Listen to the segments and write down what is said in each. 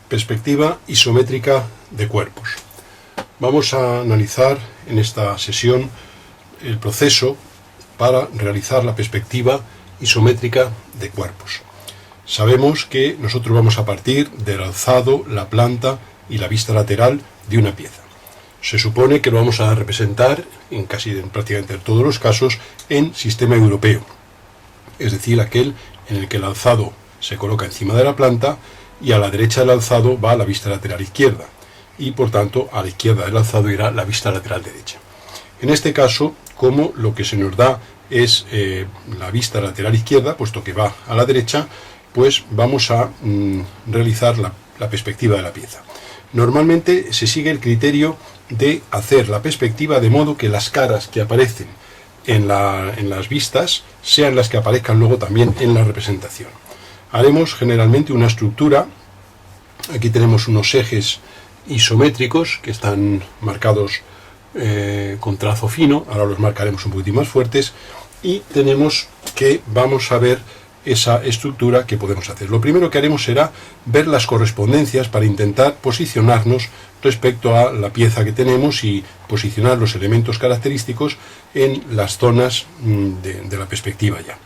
Perspectiva isométrica de cuerpos. Vamos a analizar en esta sesión el proceso para realizar la perspectiva isométrica de cuerpos. Sabemos que nosotros vamos a partir del alzado, la planta y la vista lateral de una pieza. Se supone que lo vamos a representar en prácticamente todos los casos en sistema europeo, es decir, aquel en el que el alzado se coloca encima de la planta y a la derecha del alzado va la vista lateral izquierda y por tanto a la izquierda del alzado irá la vista lateral derecha. En este caso, como lo que se nos da es la vista lateral izquierda, puesto que va a la derecha, pues vamos a realizar la perspectiva de la pieza. Normalmente se sigue el criterio de hacer la perspectiva de modo que las caras que aparecen en las vistas sean las que aparezcan luego también en la representación. Haremos generalmente una estructura. Aquí tenemos unos ejes isométricos que están marcados con trazo fino, ahora los marcaremos un poquitín más fuertes, y tenemos que vamos a ver esa estructura que podemos hacer. Lo primero que haremos será ver las correspondencias para intentar posicionarnos respecto a la pieza que tenemos y posicionar los elementos característicos en las zonas de la perspectiva ya.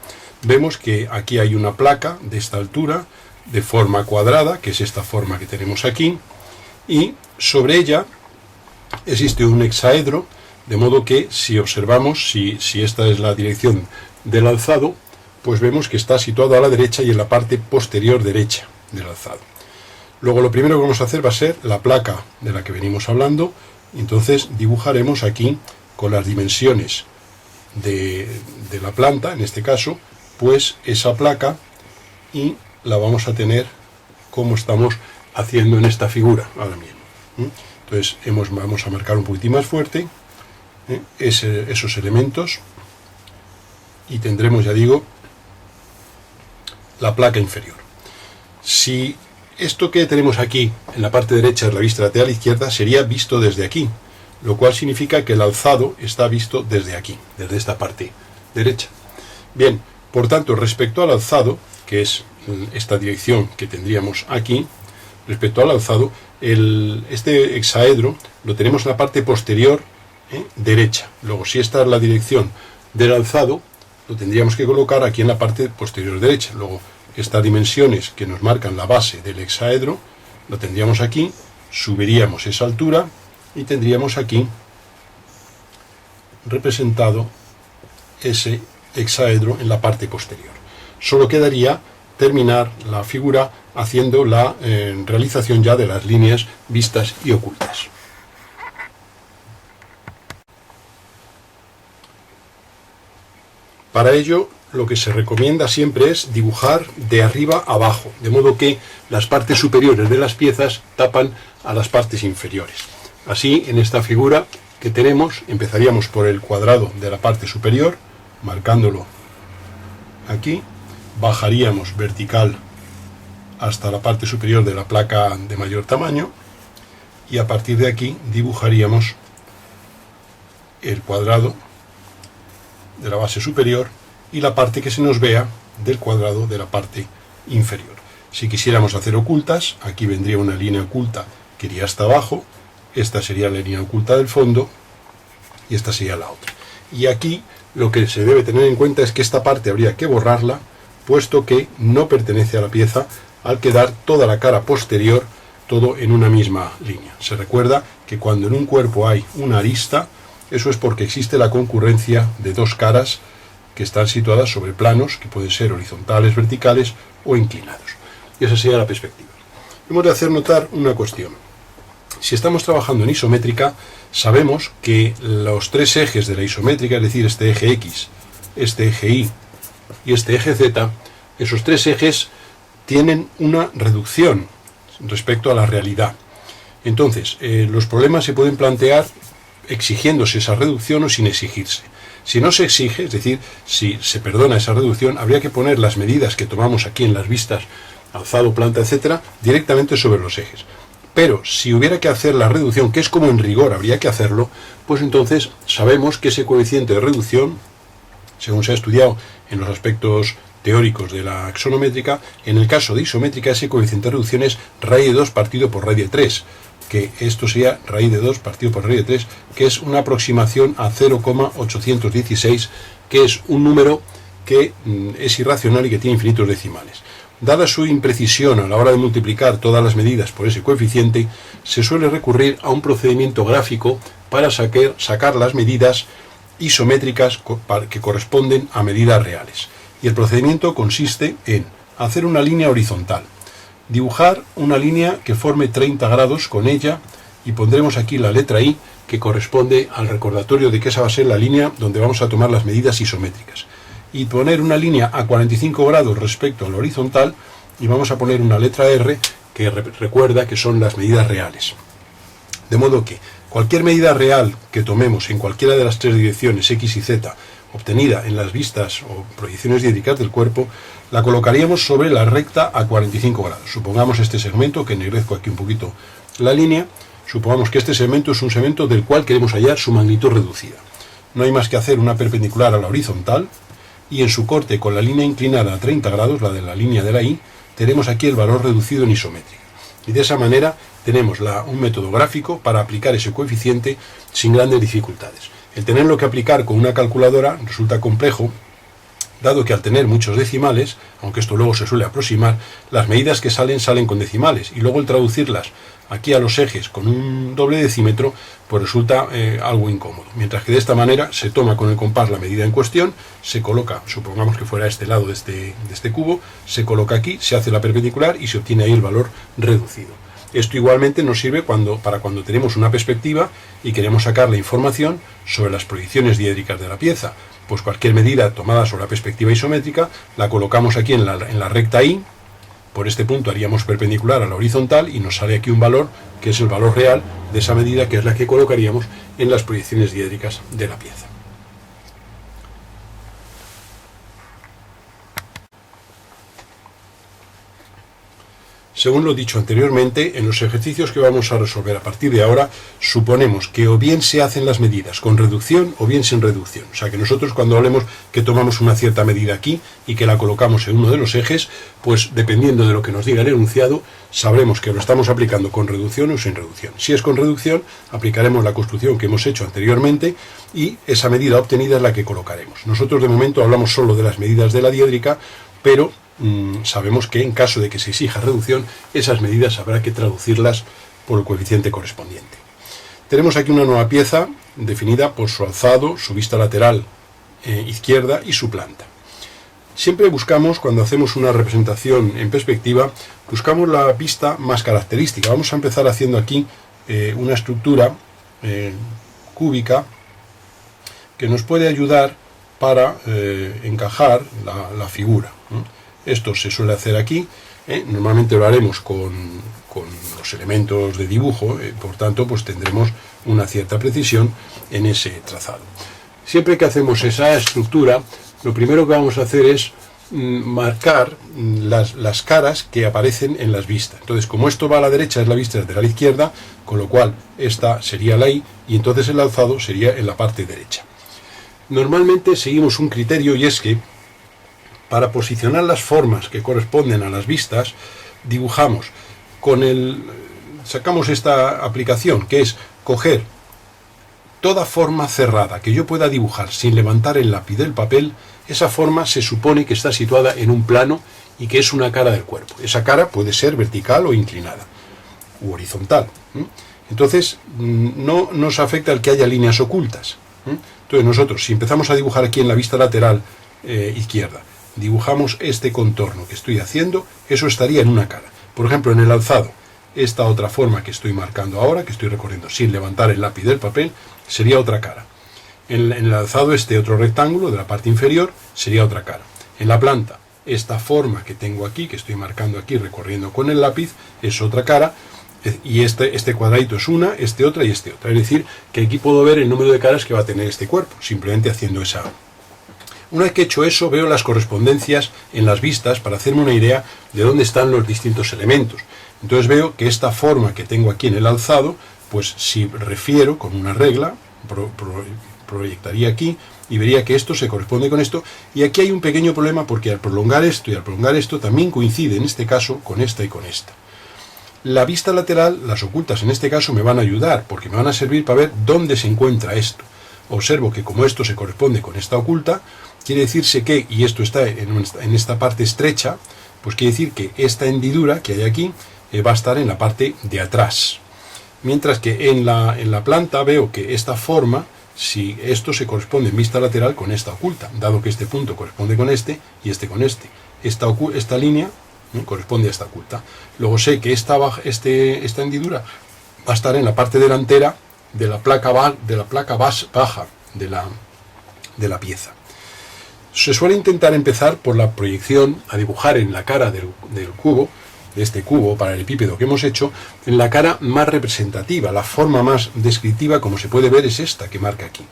Vemos que aquí hay una placa de esta altura, de forma cuadrada, que es esta forma que tenemos aquí, y sobre ella existe un hexaedro, de modo que si observamos, si esta es la dirección del alzado, pues vemos que está situado a la derecha y en la parte posterior derecha del alzado. Luego lo primero que vamos a hacer va a ser la placa de la que venimos hablando, y entonces dibujaremos aquí con las dimensiones de la planta, en este caso, pues esa placa, y la vamos a tener como estamos haciendo en esta figura ahora mismo. Entonces vamos a marcar un poquitín más fuerte esos elementos y tendremos, ya digo, la placa inferior. Si esto que tenemos aquí en la parte derecha de la vista lateral izquierda sería visto desde aquí, lo cual significa que el alzado está visto desde aquí, desde esta parte derecha. Bien, por tanto, respecto al alzado, que es esta dirección que tendríamos aquí, respecto al alzado, este hexaedro lo tenemos en la parte posterior derecha. Luego, si esta es la dirección del alzado, lo tendríamos que colocar aquí en la parte posterior derecha. Luego, estas dimensiones que nos marcan la base del hexaedro, lo tendríamos aquí, subiríamos esa altura y tendríamos aquí representado ese hexaedro en la parte posterior. Solo quedaría terminar la figura haciendo la realización ya de las líneas vistas y ocultas. Para ello, lo que se recomienda siempre es dibujar de arriba a abajo, de modo que las partes superiores de las piezas tapan a las partes inferiores. Así, en esta figura que tenemos, empezaríamos por el cuadrado de la parte superior, marcándolo aquí, bajaríamos vertical hasta la parte superior de la placa de mayor tamaño y a partir de aquí dibujaríamos el cuadrado de la base superior y la parte que se nos vea del cuadrado de la parte inferior. Si quisiéramos hacer ocultas, aquí vendría una línea oculta que iría hasta abajo, esta sería la línea oculta del fondo y esta sería la otra. Y aquí lo que se debe tener en cuenta es que esta parte habría que borrarla, puesto que no pertenece a la pieza, al quedar toda la cara posterior todo en una misma línea. Se recuerda que cuando en un cuerpo hay una arista, eso es porque existe la concurrencia de dos caras que están situadas sobre planos que pueden ser horizontales, verticales o inclinados. Y esa sería la perspectiva. Hemos de hacer notar una cuestión. Si estamos trabajando en isométrica, sabemos que los tres ejes de la isométrica, es decir, este eje X, este eje Y y este eje Z, esos tres ejes tienen una reducción respecto a la realidad. Entonces, los problemas se pueden plantear exigiéndose esa reducción o sin exigirse. Si no se exige, es decir, si se perdona esa reducción, habría que poner las medidas que tomamos aquí en las vistas, alzado, planta, etcétera, directamente sobre los ejes. Pero si hubiera que hacer la reducción, que es como en rigor habría que hacerlo, pues entonces sabemos que ese coeficiente de reducción, según se ha estudiado en los aspectos teóricos de la axonométrica. En el caso de isométrica, ese coeficiente de reducción es raíz de 2 partido por raíz de 3, que esto sería raíz de 2 partido por raíz de 3, que es una aproximación a 0,816, que es un número que es irracional y que tiene infinitos decimales. Dada su imprecisión a la hora de multiplicar todas las medidas por ese coeficiente, se suele recurrir a un procedimiento gráfico para sacar las medidas isométricas que corresponden a medidas reales. Y el procedimiento consiste en hacer una línea horizontal, dibujar una línea que forme 30 grados con ella, y pondremos aquí la letra I, que corresponde al recordatorio de que esa va a ser la línea donde vamos a tomar las medidas isométricas. Y poner una línea a 45 grados respecto al horizontal, y vamos a poner una letra R que recuerda que son las medidas reales. De modo que cualquier medida real que tomemos en cualquiera de las tres direcciones X y Z obtenida en las vistas o proyecciones diédricas del cuerpo, la colocaríamos sobre la recta a 45 grados. Supongamos este segmento, que ennegrezco aquí un poquito la línea, supongamos que este segmento es un segmento del cual queremos hallar su magnitud reducida. No hay más que hacer una perpendicular a la horizontal, y en su corte con la línea inclinada a 30 grados, la de la línea de la I, tenemos aquí el valor reducido en isométrica. Y de esa manera tenemos un método gráfico para aplicar ese coeficiente sin grandes dificultades. El tenerlo que aplicar con una calculadora resulta complejo, dado que al tener muchos decimales, aunque esto luego se suele aproximar, las medidas que salen con decimales, y luego el traducirlas aquí a los ejes con un doble decímetro, pues resulta algo incómodo. Mientras que de esta manera se toma con el compás la medida en cuestión, se coloca, supongamos que fuera este lado de este cubo, se coloca aquí, se hace la perpendicular y se obtiene ahí el valor reducido. Esto igualmente nos sirve para cuando tenemos una perspectiva y queremos sacar la información sobre las proyecciones diédricas de la pieza. Pues cualquier medida tomada sobre la perspectiva isométrica la colocamos aquí en la recta I. Por este punto haríamos perpendicular a la horizontal y nos sale aquí un valor que es el valor real de esa medida, que es la que colocaríamos en las proyecciones diédricas de la pieza. Según lo dicho anteriormente, en los ejercicios que vamos a resolver a partir de ahora, suponemos que o bien se hacen las medidas con reducción o bien sin reducción. O sea que nosotros, cuando hablemos que tomamos una cierta medida aquí y que la colocamos en uno de los ejes, pues dependiendo de lo que nos diga el enunciado, sabremos que lo estamos aplicando con reducción o sin reducción. Si es con reducción, aplicaremos la construcción que hemos hecho anteriormente y esa medida obtenida es la que colocaremos. Nosotros de momento hablamos solo de las medidas de la diédrica, pero sabemos que en caso de que se exija reducción, esas medidas habrá que traducirlas por el coeficiente correspondiente. Tenemos aquí una nueva pieza definida por su alzado, su vista lateral izquierda y su planta. Siempre buscamos, cuando hacemos una representación en perspectiva, buscamos la vista más característica. Vamos a empezar haciendo aquí una estructura cúbica que nos puede ayudar para encajar la figura. Esto se suele hacer aquí, normalmente lo haremos con los elementos de dibujo, por tanto pues tendremos una cierta precisión en ese trazado. Siempre que hacemos esa estructura, lo primero que vamos a hacer es marcar las caras que aparecen en las vistas. Entonces, como esto va a la derecha, es la vista lateral izquierda, con lo cual esta sería la I, y entonces el alzado sería en la parte derecha. Normalmente seguimos un criterio, y es que para posicionar las formas que corresponden a las vistas, dibujamos sacamos esta aplicación, que es coger toda forma cerrada que yo pueda dibujar sin levantar el lápiz del papel. Esa forma se supone que está situada en un plano y que es una cara del cuerpo. Esa cara puede ser vertical o inclinada, u horizontal. Entonces, no nos afecta el que haya líneas ocultas. Entonces nosotros, si empezamos a dibujar aquí en la vista lateral izquierda, dibujamos este contorno que estoy haciendo, eso estaría en una cara. Por ejemplo, en el alzado, esta otra forma que estoy marcando ahora, que estoy recorriendo sin levantar el lápiz del papel, sería otra cara. En el alzado, este otro rectángulo de la parte inferior sería otra cara. En la planta, esta forma que tengo aquí, que estoy marcando aquí recorriendo con el lápiz, es otra cara, y este cuadradito es una, este otra y este otra. Es decir, que aquí puedo ver el número de caras que va a tener este cuerpo, simplemente haciendo esa. Una vez que he hecho eso, veo las correspondencias en las vistas para hacerme una idea de dónde están los distintos elementos. Entonces veo que esta forma que tengo aquí en el alzado, pues si refiero con una regla, proyectaría aquí y vería que esto se corresponde con esto. Y aquí hay un pequeño problema porque al prolongar esto y al prolongar esto también coincide en este caso con esta y con esta. La vista lateral, las ocultas en este caso, me van a ayudar porque me van a servir para ver dónde se encuentra esto. Observo que como esto se corresponde con esta oculta, quiere decirse que, y esto está en esta parte estrecha, pues quiere decir que esta hendidura que hay aquí va a estar en la parte de atrás. Mientras que en la planta veo que esta forma, si esto se corresponde en vista lateral con esta oculta, dado que este punto corresponde con este y este con este. Esta línea corresponde a esta oculta. Luego sé que esta hendidura va a estar en la parte delantera de la placa baja de la pieza. Se suele intentar empezar por la proyección a dibujar en la cara del cubo, de este cubo paralelepípedo que hemos hecho, en la cara más representativa, la forma más descriptiva, como se puede ver, es esta que marca aquí.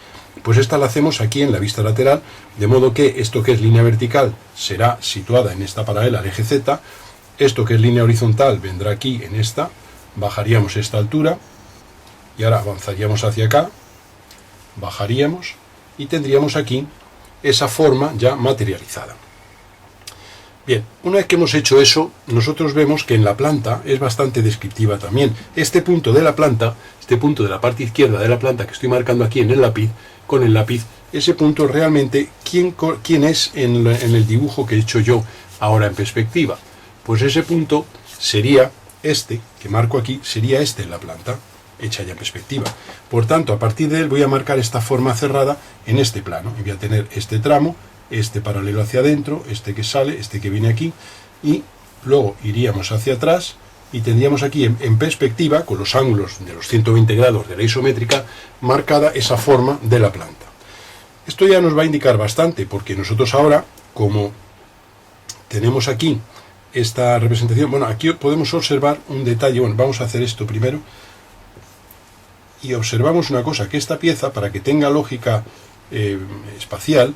Pues esta la hacemos aquí en la vista lateral, de modo que esto que es línea vertical será situada en esta paralela al eje Z, esto que es línea horizontal vendrá aquí en esta, bajaríamos esta altura, y ahora avanzaríamos hacia acá, bajaríamos, y tendríamos aquí esa forma ya materializada. Bien, una vez que hemos hecho eso, nosotros vemos que en la planta es bastante descriptiva también. Este punto de la planta, este punto de la parte izquierda de la planta que estoy marcando aquí en el lápiz, con el lápiz, ese punto realmente, ¿quién es en el dibujo que he hecho yo ahora en perspectiva? Pues ese punto sería este, que marco aquí, sería este en la planta, hecha ya en perspectiva. Por tanto, a partir de él voy a marcar esta forma cerrada en este plano, y voy a tener este tramo, este paralelo hacia adentro, este que sale, este que viene aquí, y luego iríamos hacia atrás y tendríamos aquí en perspectiva, con los ángulos de los 120 grados de la isométrica, marcada esa forma de la planta. Esto ya nos va a indicar bastante, porque nosotros ahora, como tenemos aquí esta representación, bueno, aquí podemos observar un detalle, bueno, vamos a hacer esto primero, y observamos una cosa, que esta pieza, para que tenga lógica espacial,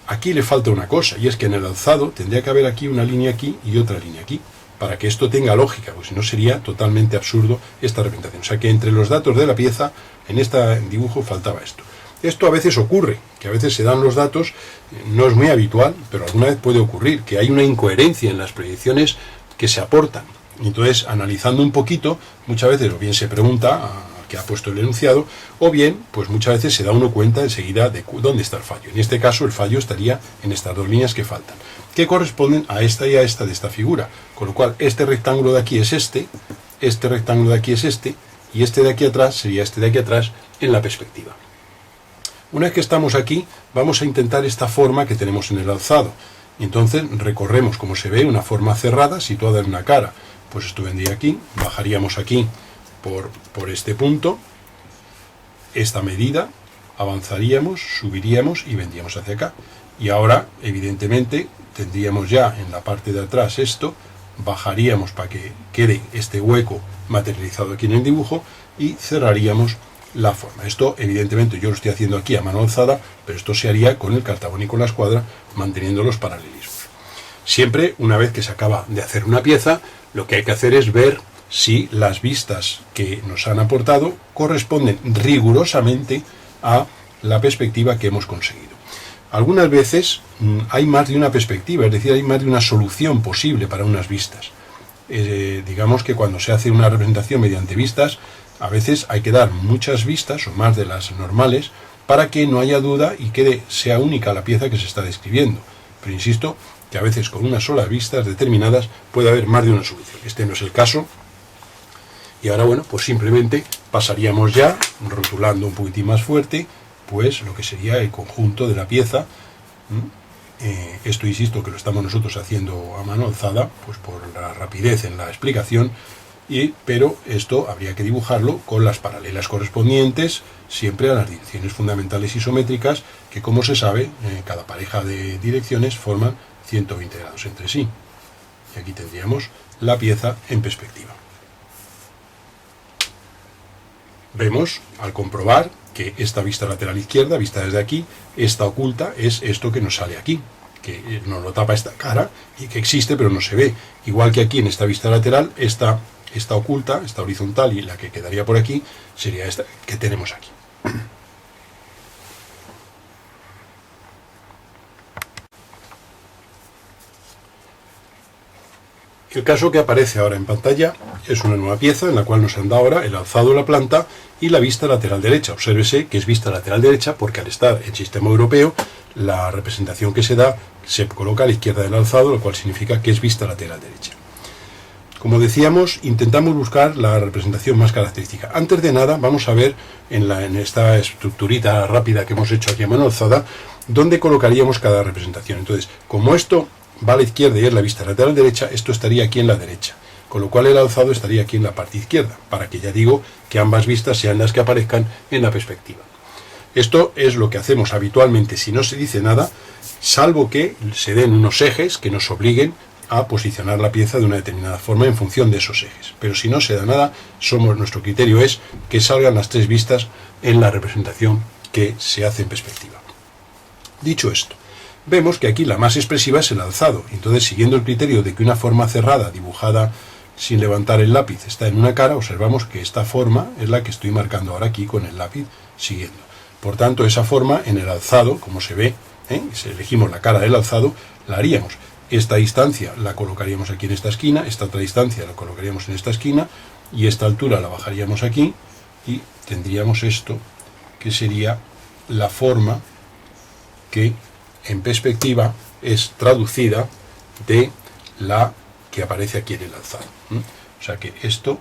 aquí le falta una cosa, y es que en el alzado tendría que haber aquí una línea aquí y otra línea aquí, para que esto tenga lógica, pues si no sería totalmente absurdo esta representación. O sea que entre los datos de la pieza, en este dibujo faltaba esto. Esto a veces ocurre, que a veces se dan los datos, no es muy habitual, pero alguna vez puede ocurrir, que hay una incoherencia en las proyecciones que se aportan. Entonces, analizando un poquito, muchas veces o bien se pregunta al que ha puesto el enunciado, o bien, pues muchas veces se da uno cuenta enseguida de dónde está el fallo. En este caso, el fallo estaría en estas dos líneas que faltan, que corresponden a esta y a esta de esta figura. Con lo cual, este rectángulo de aquí es este rectángulo de aquí es este, y este de aquí atrás sería este de aquí atrás en la perspectiva. Una vez que estamos aquí, vamos a intentar esta forma que tenemos en el alzado. Y entonces recorremos, como se ve, una forma cerrada situada en una cara. Pues esto vendría aquí, bajaríamos aquí por este punto, esta medida, avanzaríamos, subiríamos y vendríamos hacia acá. Y ahora, evidentemente, tendríamos ya en la parte de atrás esto, bajaríamos para que quede este hueco materializado aquí en el dibujo y cerraríamos la forma. Esto, evidentemente, yo lo estoy haciendo aquí a mano alzada, pero esto se haría con el cartabón y con la escuadra, manteniendo los paralelismos. Siempre, una vez que se acaba de hacer una pieza, lo que hay que hacer es ver si las vistas que nos han aportado corresponden rigurosamente a la perspectiva que hemos conseguido. Algunas veces hay más de una perspectiva, es decir, hay más de una solución posible para unas vistas. Digamos que cuando se hace una representación mediante vistas, a veces hay que dar muchas vistas o más de las normales para que no haya duda y sea única la pieza que se está describiendo. Pero insisto que a veces con unas solas vistas determinadas puede haber más de una solución. Este no es el caso. Y ahora, bueno, pues simplemente pasaríamos ya, rotulando un poquitín más fuerte, pues lo que sería el conjunto de la pieza. Esto, insisto, que lo estamos nosotros haciendo a mano alzada, pues por la rapidez en la explicación, pero esto habría que dibujarlo con las paralelas correspondientes, siempre a las direcciones fundamentales isométricas, que como se sabe, cada pareja de direcciones forman 120 grados entre sí. Y aquí tendríamos la pieza en perspectiva. Vemos, al comprobar, que esta vista lateral izquierda, vista desde aquí, esta oculta es esto que nos sale aquí, que nos lo tapa esta cara y que existe pero no se ve. Igual que aquí en esta vista lateral, esta oculta, esta horizontal y la que quedaría por aquí, sería esta que tenemos aquí. El caso que aparece ahora en pantalla es una nueva pieza en la cual nos han dado ahora el alzado de la planta y la vista lateral derecha. Obsérvese que es vista lateral derecha porque al estar en sistema europeo la representación que se da se coloca a la izquierda del alzado, lo cual significa que es vista lateral derecha. Como decíamos, intentamos buscar la representación más característica. Antes de nada, vamos a ver en esta estructurita rápida que hemos hecho aquí a mano alzada, dónde colocaríamos cada representación. Entonces, como esto va a la izquierda y es la vista lateral derecha, esto estaría aquí en la derecha, con lo cual el alzado estaría aquí en la parte izquierda, para que ya digo que ambas vistas sean las que aparezcan en la perspectiva. Esto es lo que hacemos habitualmente si no se dice nada, salvo que se den unos ejes que nos obliguen a posicionar la pieza de una determinada forma en función de esos ejes. Pero si no se da nada, nuestro criterio es que salgan las tres vistas en la representación que se hace en perspectiva. Dicho esto, vemos que aquí la más expresiva es el alzado. Entonces, siguiendo el criterio de que una forma cerrada, dibujada sin levantar el lápiz, está en una cara, observamos que esta forma es la que estoy marcando ahora aquí con el lápiz siguiendo. Por tanto, esa forma en el alzado, como se ve, si elegimos la cara del alzado, la haríamos. Esta distancia la colocaríamos aquí en esta esquina, esta otra distancia la colocaríamos en esta esquina, y esta altura la bajaríamos aquí, y tendríamos esto, que sería la forma que en perspectiva es traducida de la que aparece aquí en el alzado. O sea que esto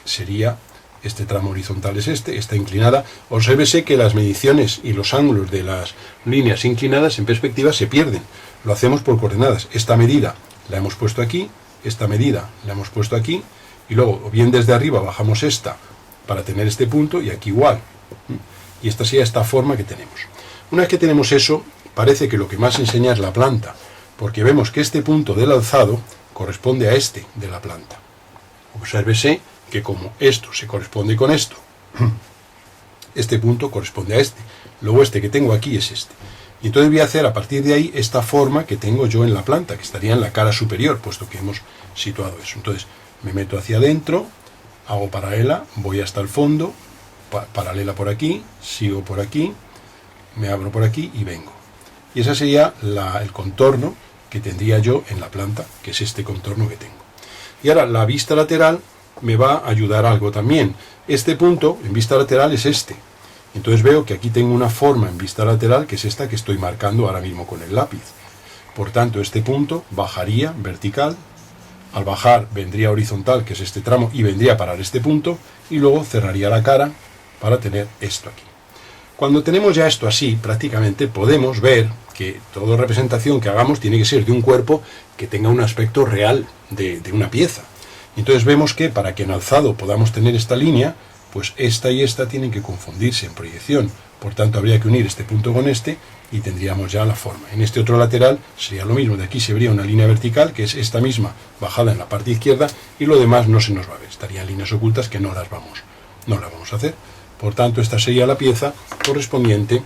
sería, este tramo horizontal es esta inclinada. Obsérvese que las mediciones y los ángulos de las líneas inclinadas en perspectiva se pierden. Lo hacemos por coordenadas. Esta medida la hemos puesto aquí, esta medida la hemos puesto aquí, y luego o bien desde arriba bajamos esta para tener este punto, y aquí igual. Y esta sería esta forma que tenemos. Una vez que tenemos eso, parece que lo que más enseña es la planta, porque vemos que este punto del alzado corresponde a este de la planta. Obsérvese que como esto se corresponde con esto, este punto corresponde a este, luego este que tengo aquí es este. Y entonces voy a hacer a partir de ahí esta forma que tengo yo en la planta, que estaría en la cara superior, puesto que hemos situado eso. Entonces me meto hacia adentro, hago paralela, voy hasta el fondo, paralela por aquí, sigo por aquí, me abro por aquí y vengo. Y ese sería el contorno que tendría yo en la planta, que es este contorno que tengo. Y ahora la vista lateral me va a ayudar algo también. Este punto en vista lateral es este. Entonces veo que aquí tengo una forma en vista lateral que es esta que estoy marcando ahora mismo con el lápiz. Por tanto, este punto bajaría vertical, al bajar vendría horizontal, que es este tramo, y vendría a parar este punto, y luego cerraría la cara para tener esto aquí. Cuando tenemos ya esto así, prácticamente podemos ver que toda representación que hagamos tiene que ser de un cuerpo que tenga un aspecto real de una pieza. Entonces vemos que para que en alzado podamos tener esta línea, pues esta y esta tienen que confundirse en proyección. Por tanto, habría que unir este punto con este y tendríamos ya la forma. En este otro lateral sería lo mismo. De aquí se vería una línea vertical, que es esta misma, bajada en la parte izquierda, y lo demás no se nos va a ver. Estarían líneas ocultas que no las vamos a hacer. Por tanto, esta sería la pieza correspondiente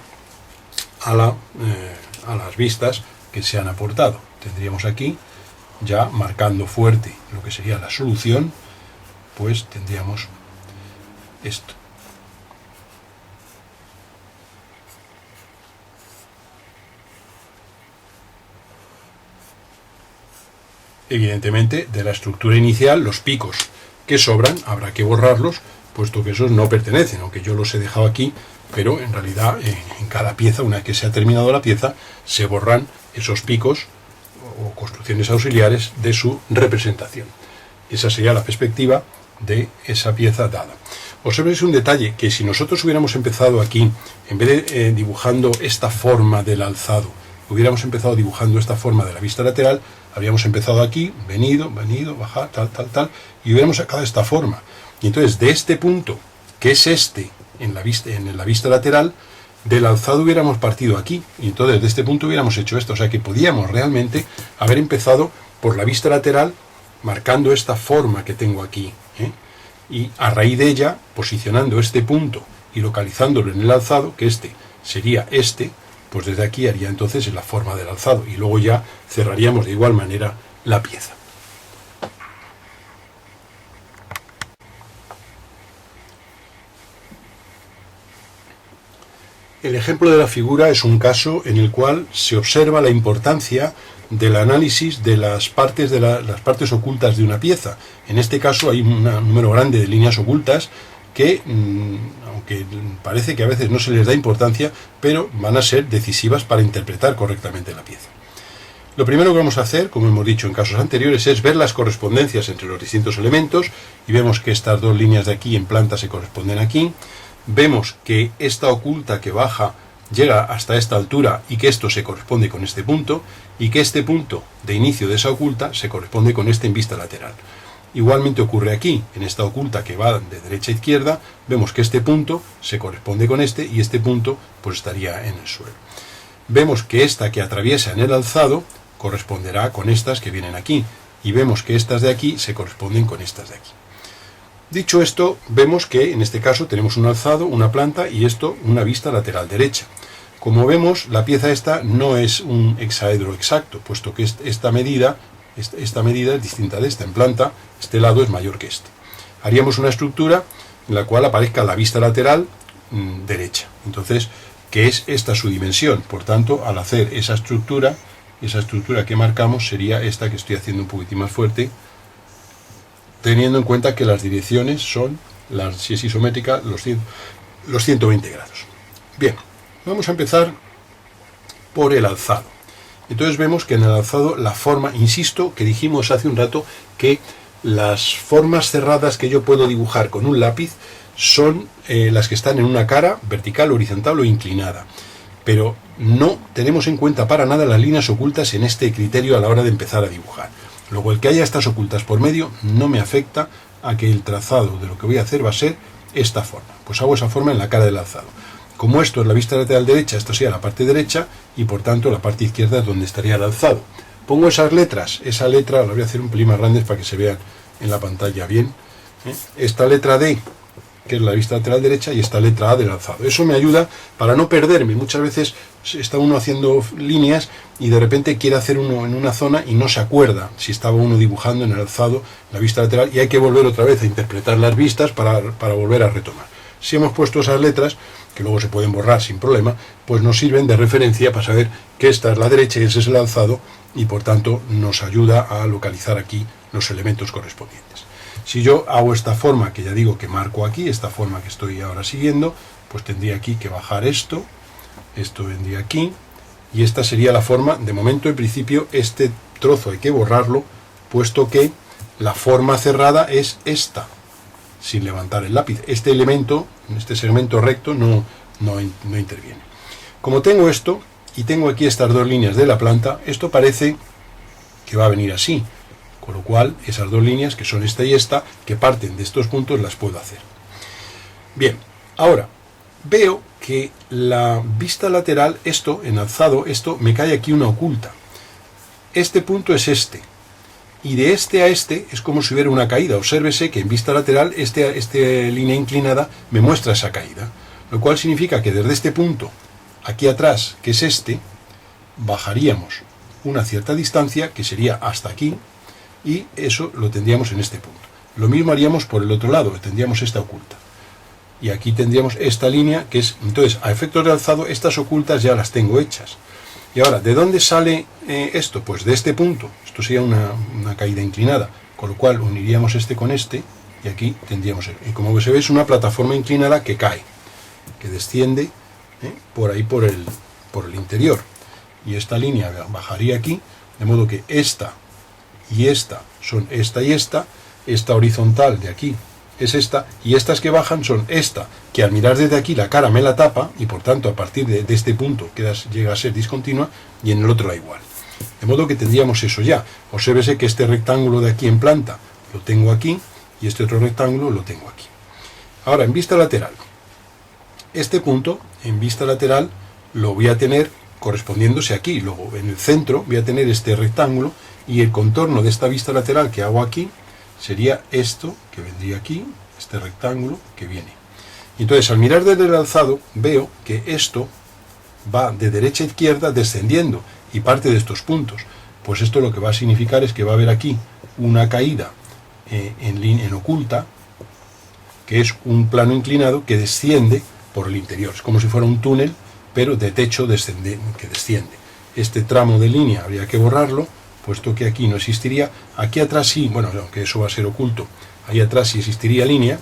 a las vistas que se han aportado. Tendríamos aquí, ya marcando fuerte lo que sería la solución, pues tendríamos esto. Evidentemente, de la estructura inicial, los picos que sobran habrá que borrarlos, puesto que esos no pertenecen, aunque yo los he dejado aquí, pero en realidad en cada pieza, una vez que se ha terminado la pieza, se borran esos picos o construcciones auxiliares de su representación. Esa sería la perspectiva de esa pieza dada. Observéis un detalle, que si nosotros hubiéramos empezado aquí, en vez de dibujando esta forma del alzado, hubiéramos empezado dibujando esta forma de la vista lateral, habríamos empezado aquí, venido, bajar, tal, y hubiéramos sacado esta forma. Y entonces de este punto, que es este, en la vista lateral, del alzado hubiéramos partido aquí, y entonces de este punto hubiéramos hecho esto. O sea que podíamos realmente haber empezado por la vista lateral, marcando esta forma que tengo aquí, y a raíz de ella, posicionando este punto y localizándolo en el alzado, que este sería este, pues desde aquí haría entonces la forma del alzado, y luego ya cerraríamos de igual manera la pieza. El ejemplo de la figura es un caso en el cual se observa la importancia del análisis de las partes ocultas de una pieza. En este caso hay un número grande de líneas ocultas que, aunque parece que a veces no se les da importancia, pero van a ser decisivas para interpretar correctamente la pieza. Lo primero que vamos a hacer, como hemos dicho en casos anteriores, es ver las correspondencias entre los distintos elementos, y vemos que estas dos líneas de aquí en planta se corresponden aquí. Vemos que esta oculta que baja llega hasta esta altura y que esto se corresponde con este punto, y que este punto de inicio de esa oculta se corresponde con este en vista lateral. Igualmente ocurre aquí, en esta oculta que va de derecha a izquierda, vemos que este punto se corresponde con este y este punto pues estaría en el suelo. Vemos que esta que atraviesa en el alzado corresponderá con estas que vienen aquí, y vemos que estas de aquí se corresponden con estas de aquí. Dicho esto, vemos que en este caso tenemos un alzado, una planta y esto una vista lateral derecha. Como vemos, la pieza esta no es un hexaedro exacto, puesto que esta medida es distinta de esta. En planta, este lado es mayor que este. Haríamos una estructura en la cual aparezca la vista lateral derecha. Entonces, que es esta su dimensión. Por tanto, al hacer esa estructura que marcamos sería esta que estoy haciendo un poquitín más fuerte, teniendo en cuenta que las direcciones son, si es isométrica, los 120 grados. Bien, vamos a empezar por el alzado. Entonces vemos que en el alzado la forma, insisto, que dijimos hace un rato, que las formas cerradas que yo puedo dibujar con un lápiz son las que están en una cara vertical, horizontal o inclinada. Pero no tenemos en cuenta para nada las líneas ocultas en este criterio a la hora de empezar a dibujar. Luego, el que haya estas ocultas por medio no me afecta a que el trazado de lo que voy a hacer va a ser esta forma. Pues hago esa forma en la cara del alzado. Como esto es la vista lateral derecha, esto sería la parte derecha y por tanto la parte izquierda es donde estaría el alzado. Pongo esas letras, esa letra la voy a hacer un pelín más grandes para que se vean en la pantalla bien. Esta letra D, que es la vista lateral derecha, y esta letra A del alzado. Eso me ayuda para no perderme. Muchas veces está uno haciendo líneas y de repente quiere hacer uno en una zona y no se acuerda si estaba uno dibujando en el alzado la vista lateral, y hay que volver otra vez a interpretar las vistas para volver a retomar. Si hemos puesto esas letras, que luego se pueden borrar sin problema, pues nos sirven de referencia para saber que esta es la derecha y ese es el alzado, y por tanto nos ayuda a localizar aquí los elementos correspondientes. Si yo hago esta forma, que ya digo que marco aquí, esta forma que estoy ahora siguiendo, pues tendría aquí que bajar esto vendría aquí, y esta sería la forma. De momento, en principio, este trozo hay que borrarlo, puesto que la forma cerrada es esta, sin levantar el lápiz. Este elemento, este segmento recto, no interviene. Como tengo esto, y tengo aquí estas dos líneas de la planta, esto parece que va a venir así. Con lo cual, esas dos líneas, que son esta y esta, que parten de estos puntos, las puedo hacer. Bien, ahora, veo que la vista lateral, esto, en alzado, esto, me cae aquí una oculta. Este punto es este. Y de este a este es como si hubiera una caída. Obsérvese que en vista lateral, esta línea inclinada me muestra esa caída. Lo cual significa que desde este punto, aquí atrás, que es este, bajaríamos una cierta distancia, que sería hasta aquí, y eso lo tendríamos en este punto. Lo mismo haríamos por el otro lado, tendríamos esta oculta. Y aquí tendríamos esta línea, que es, entonces, a efectos de alzado, estas ocultas ya las tengo hechas. Y ahora, ¿de dónde sale esto? Pues de este punto. Esto sería una caída inclinada, con lo cual uniríamos este con este, y aquí tendríamos, y como se ve, es una plataforma inclinada que cae, que desciende por ahí, por el interior. Y esta línea bajaría aquí, de modo que esta y esta son esta y esta horizontal de aquí es esta, y estas que bajan son esta, que al mirar desde aquí la cara me la tapa, y por tanto a partir de este punto llega a ser discontinua, y en el otro da igual. De modo que tendríamos eso ya. Obsérvese que este rectángulo de aquí en planta lo tengo aquí, y este otro rectángulo lo tengo aquí. Ahora, en vista lateral, este punto en vista lateral lo voy a tener correspondiéndose aquí. Luego en el centro voy a tener este rectángulo, y el contorno de esta vista lateral que hago aquí sería esto, que vendría aquí, este rectángulo que viene. Y entonces, al mirar desde el alzado, veo que esto va de derecha a izquierda descendiendo y parte de estos puntos. Pues esto lo que va a significar es que va a haber aquí una caída en oculta, que es un plano inclinado que desciende por el interior. Es como si fuera un túnel pero de techo que desciende. Este tramo de línea habría que borrarlo, puesto que aquí no existiría. Aquí atrás sí, bueno, aunque eso va a ser oculto, ahí atrás sí existiría línea,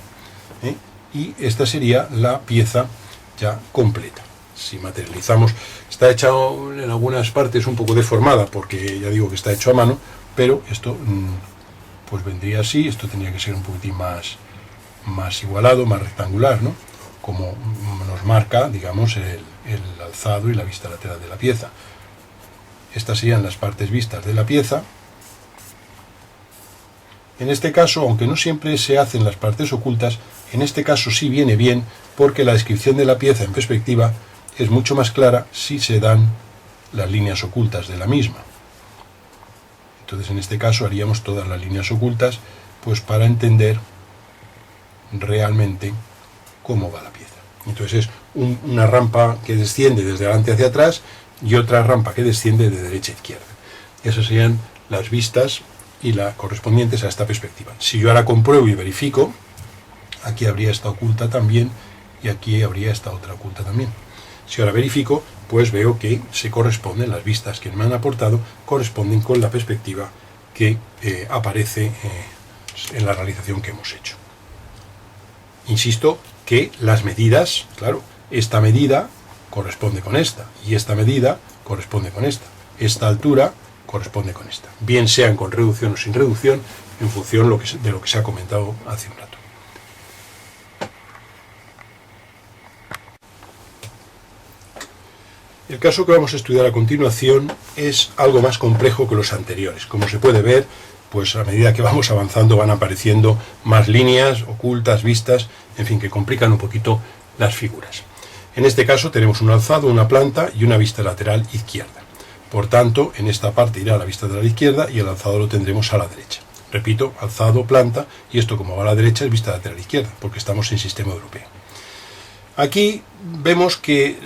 y esta sería la pieza ya completa. Si materializamos, está hecha en algunas partes un poco deformada, porque ya digo que está hecho a mano, pero esto pues vendría así. Esto tendría que ser un poquitín más igualado, más rectangular, ¿no? Como nos marca, digamos, el alzado y la vista lateral de la pieza. Estas serían las partes vistas de la pieza. En este caso, aunque no siempre se hacen las partes ocultas, en este caso sí viene bien, porque la descripción de la pieza en perspectiva es mucho más clara si se dan las líneas ocultas de la misma. Entonces, en este caso haríamos todas las líneas ocultas, pues para entender realmente cómo va la pieza. Entonces es una rampa que desciende desde adelante hacia atrás y otra rampa que desciende de derecha a izquierda. Esas serían las vistas y las correspondientes a esta perspectiva. Si yo ahora compruebo y verifico, aquí habría esta oculta también y aquí habría esta otra oculta también. Si ahora verifico, pues veo que se corresponden, las vistas que me han aportado corresponden con la perspectiva que aparece en la realización que hemos hecho. Insisto que las medidas, claro, esta medida corresponde con esta y esta medida corresponde con esta. Esta altura corresponde con esta. Bien sean con reducción o sin reducción, en función de lo que se ha comentado hace un rato. El caso que vamos a estudiar a continuación es algo más complejo que los anteriores. Como se puede ver, pues a medida que vamos avanzando van apareciendo más líneas ocultas, vistas, en fin, que complican un poquito las figuras. En este caso tenemos un alzado, una planta y una vista lateral izquierda. Por tanto, en esta parte irá la vista lateral izquierda y el alzado lo tendremos a la derecha. Repito, alzado, planta, y esto como va a la derecha es vista lateral izquierda, porque estamos en sistema europeo. Aquí vemos que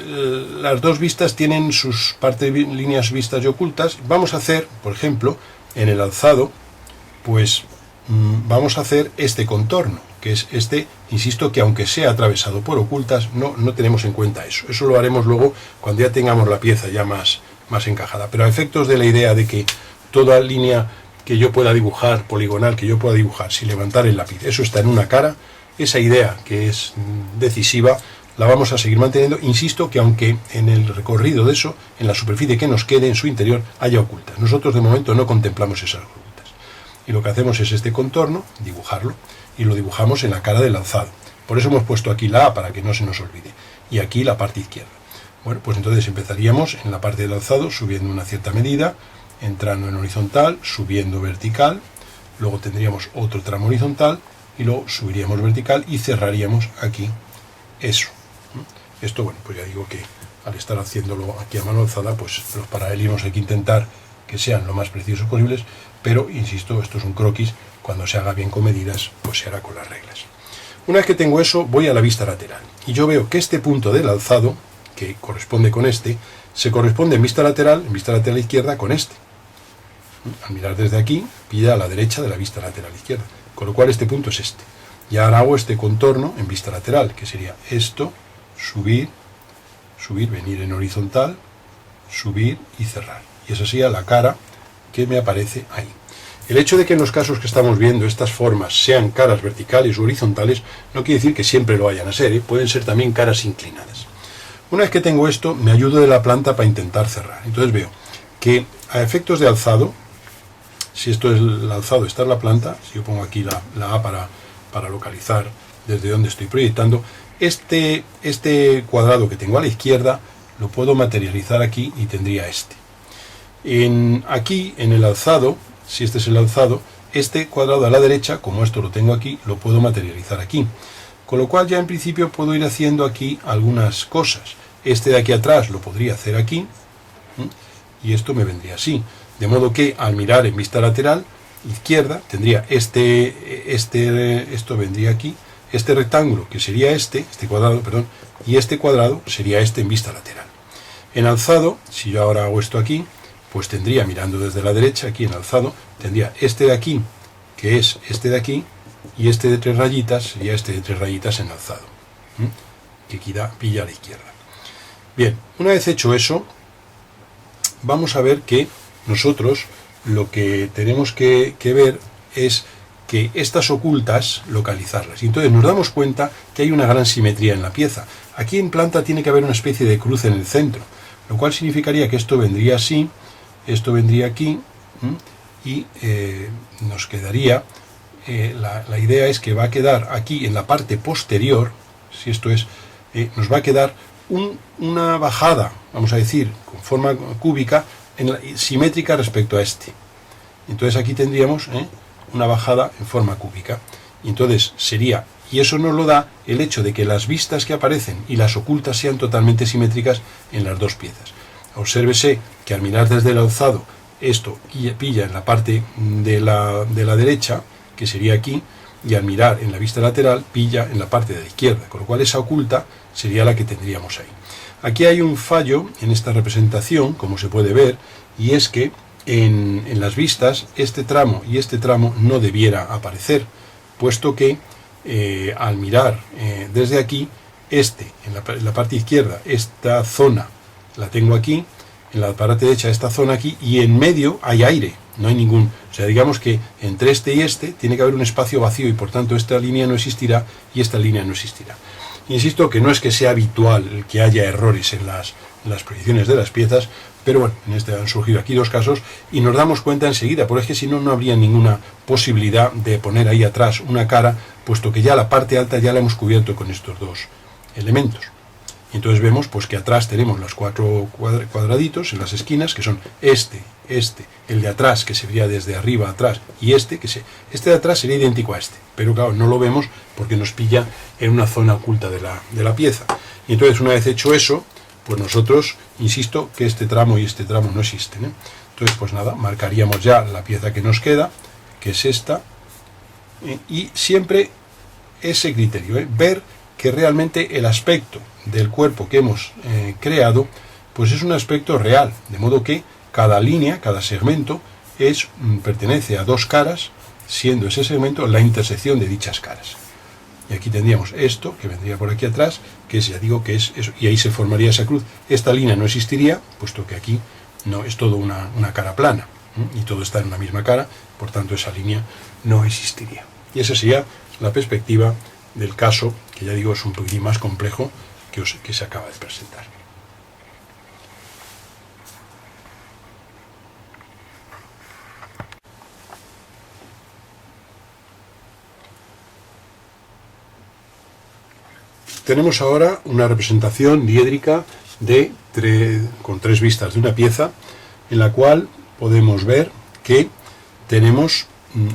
las dos vistas tienen sus líneas vistas y ocultas. Vamos a hacer, por ejemplo, en el alzado, pues vamos a hacer este contorno, que es este, insisto, que aunque sea atravesado por ocultas, no tenemos en cuenta eso. Eso lo haremos luego cuando ya tengamos la pieza ya más encajada. Pero a efectos de la idea de que toda línea que yo pueda dibujar, poligonal, que yo pueda dibujar sin levantar el lápiz, eso está en una cara, esa idea que es decisiva, la vamos a seguir manteniendo. Insisto que aunque en el recorrido de eso, en la superficie que nos quede en su interior, haya ocultas. Nosotros de momento no contemplamos esas ocultas. Y lo que hacemos es este contorno, dibujarlo, y lo dibujamos en la cara del alzado. Por eso hemos puesto aquí la A, para que no se nos olvide. Y aquí la parte izquierda. Bueno, pues entonces empezaríamos en la parte del alzado subiendo una cierta medida, entrando en horizontal, subiendo vertical, luego tendríamos otro tramo horizontal, y luego subiríamos vertical y cerraríamos aquí eso. Esto, bueno, pues ya digo que al estar haciéndolo aquí a mano alzada, pues los paralelismos hay que intentar que sean lo más precisos posibles, pero, insisto, esto es un croquis, cuando se haga bien con medidas, pues se hará con las reglas. Una vez que tengo eso, voy a la vista lateral, y yo veo que este punto del alzado, que corresponde con este, se corresponde en vista lateral izquierda con este. Al mirar desde aquí, pilla a la derecha de la vista lateral izquierda, con lo cual este punto es este. Y ahora hago este contorno en vista lateral, que sería esto, subir, venir en horizontal, subir y cerrar. Y esa sería la cara que me aparece ahí. El hecho de que en los casos que estamos viendo estas formas sean caras verticales o horizontales, no quiere decir que siempre lo vayan a ser, ¿eh? Pueden ser también caras inclinadas. Una vez que tengo esto, me ayudo de la planta para intentar cerrar. Entonces veo que a efectos de alzado, si esto es el alzado, esta es la planta, si yo pongo aquí la A para localizar desde donde estoy proyectando, este cuadrado que tengo a la izquierda lo puedo materializar aquí y tendría este. Aquí en el alzado, si este es el alzado, este cuadrado a la derecha, como esto lo tengo aquí, lo puedo materializar aquí. Con lo cual ya en principio puedo ir haciendo aquí algunas cosas. Este de aquí atrás lo podría hacer aquí, y esto me vendría así. De modo que al mirar en vista lateral izquierda tendría esto vendría aquí, este rectángulo que sería este cuadrado, perdón, y este cuadrado sería este en vista lateral. En alzado, si yo ahora hago esto aquí, pues tendría, mirando desde la derecha, aquí en alzado, tendría este de aquí, que es este de aquí, y este de 3 rayitas sería este de 3 rayitas en alzado, que pilla a la izquierda. Bien, una vez hecho eso, vamos a ver que nosotros lo que tenemos que ver es que estas ocultas, localizarlas. Y entonces nos damos cuenta que hay una gran simetría en la pieza. Aquí en planta tiene que haber una especie de cruz en el centro, lo cual significaría que esto vendría así, esto vendría aquí, y nos quedaría, la idea es que va a quedar aquí en la parte posterior, si esto es, nos va a quedar una bajada, vamos a decir, con forma cúbica, simétrica respecto a este. Entonces aquí tendríamos una bajada en forma cúbica. Y entonces sería, y eso nos lo da el hecho de que las vistas que aparecen y las ocultas sean totalmente simétricas en las dos piezas. Obsérvese que al mirar desde el alzado, esto pilla en la parte de la derecha, que sería aquí, y al mirar en la vista lateral, pilla en la parte de la izquierda, con lo cual esa oculta sería la que tendríamos ahí. Aquí hay un fallo en esta representación, como se puede ver, y es que en las vistas este tramo y este tramo no debiera aparecer, puesto que al mirar desde aquí, en la parte izquierda, esta zona la tengo aquí, en la parte derecha esta zona aquí, y en medio hay aire, no hay ningún, o sea, digamos que entre este y este tiene que haber un espacio vacío y por tanto esta línea no existirá y esta línea no existirá. Insisto que no es que sea habitual el que haya errores en las proyecciones de las piezas, pero bueno, en este han surgido aquí dos casos y nos damos cuenta enseguida, porque es que si no, no habría ninguna posibilidad de poner ahí atrás una cara, puesto que ya la parte alta ya la hemos cubierto con estos dos elementos. Y entonces vemos pues que atrás tenemos los cuatro cuadraditos en las esquinas, que son el de atrás, que se vería desde arriba atrás, y este de atrás sería idéntico a este, pero claro, no lo vemos porque nos pilla en una zona oculta de la pieza. Y entonces, una vez hecho eso, pues nosotros, insisto, que este tramo y este tramo no existen, Entonces, pues nada, marcaríamos ya la pieza que nos queda, que es esta, y siempre ese criterio, ver que realmente el aspecto del cuerpo que hemos creado, pues es un aspecto real, de modo que cada línea, cada segmento, pertenece a dos caras, siendo ese segmento la intersección de dichas caras. Y aquí tendríamos esto, que vendría por aquí atrás, que ya digo que es eso, y ahí se formaría esa cruz. Esta línea no existiría, puesto que aquí no es todo una cara plana, y todo está en una misma cara, por tanto esa línea no existiría. Y esa sería la perspectiva del caso, que ya digo es un poquitín más complejo que se acaba de presentar. Tenemos ahora una representación diédrica con tres vistas de una pieza, en la cual podemos ver que tenemos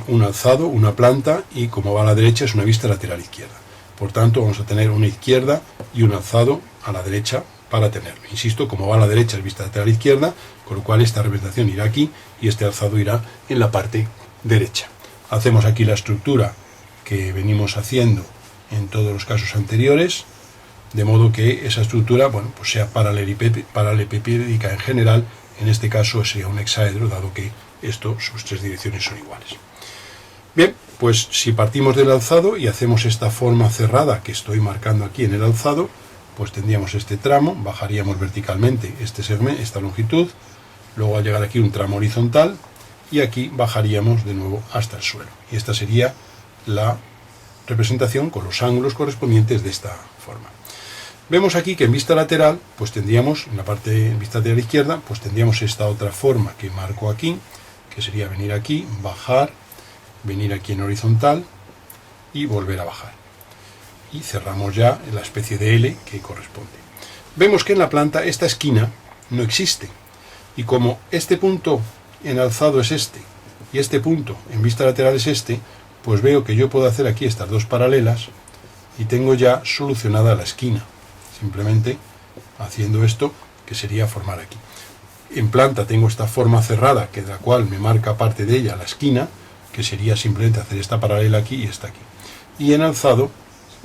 un alzado, una planta, y como va a la derecha es una vista lateral izquierda. Por tanto, vamos a tener una izquierda y un alzado a la derecha para tenerlo. Insisto, como va a la derecha es vista lateral izquierda, con lo cual esta representación irá aquí y este alzado irá en la parte derecha. Hacemos aquí la estructura que venimos haciendo en todos los casos anteriores, de modo que esa estructura, bueno, pues sea paralelepípedica en general. En este caso sería un hexaedro, dado que sus tres direcciones son iguales. Bien, pues si partimos del alzado y hacemos esta forma cerrada que estoy marcando aquí en el alzado, pues tendríamos este tramo, bajaríamos verticalmente este segmento, esta longitud, luego al llegar aquí un tramo horizontal, y aquí bajaríamos de nuevo hasta el suelo. Y esta sería la representación con los ángulos correspondientes de esta forma. Vemos aquí que en vista lateral, pues tendríamos, en la parte en vista lateral izquierda, pues tendríamos esta otra forma que marco aquí, que sería venir aquí, bajar, venir aquí en horizontal y volver a bajar. Y cerramos ya en la especie de L que corresponde. Vemos que en la planta esta esquina no existe. Y como este punto en alzado es este, y este punto en vista lateral es este, pues veo que yo puedo hacer aquí estas dos paralelas y tengo ya solucionada la esquina. Simplemente haciendo esto, que sería formar aquí. En planta tengo esta forma cerrada, de la cual me marca parte de ella la esquina, que sería simplemente hacer esta paralela aquí y esta aquí. Y en alzado,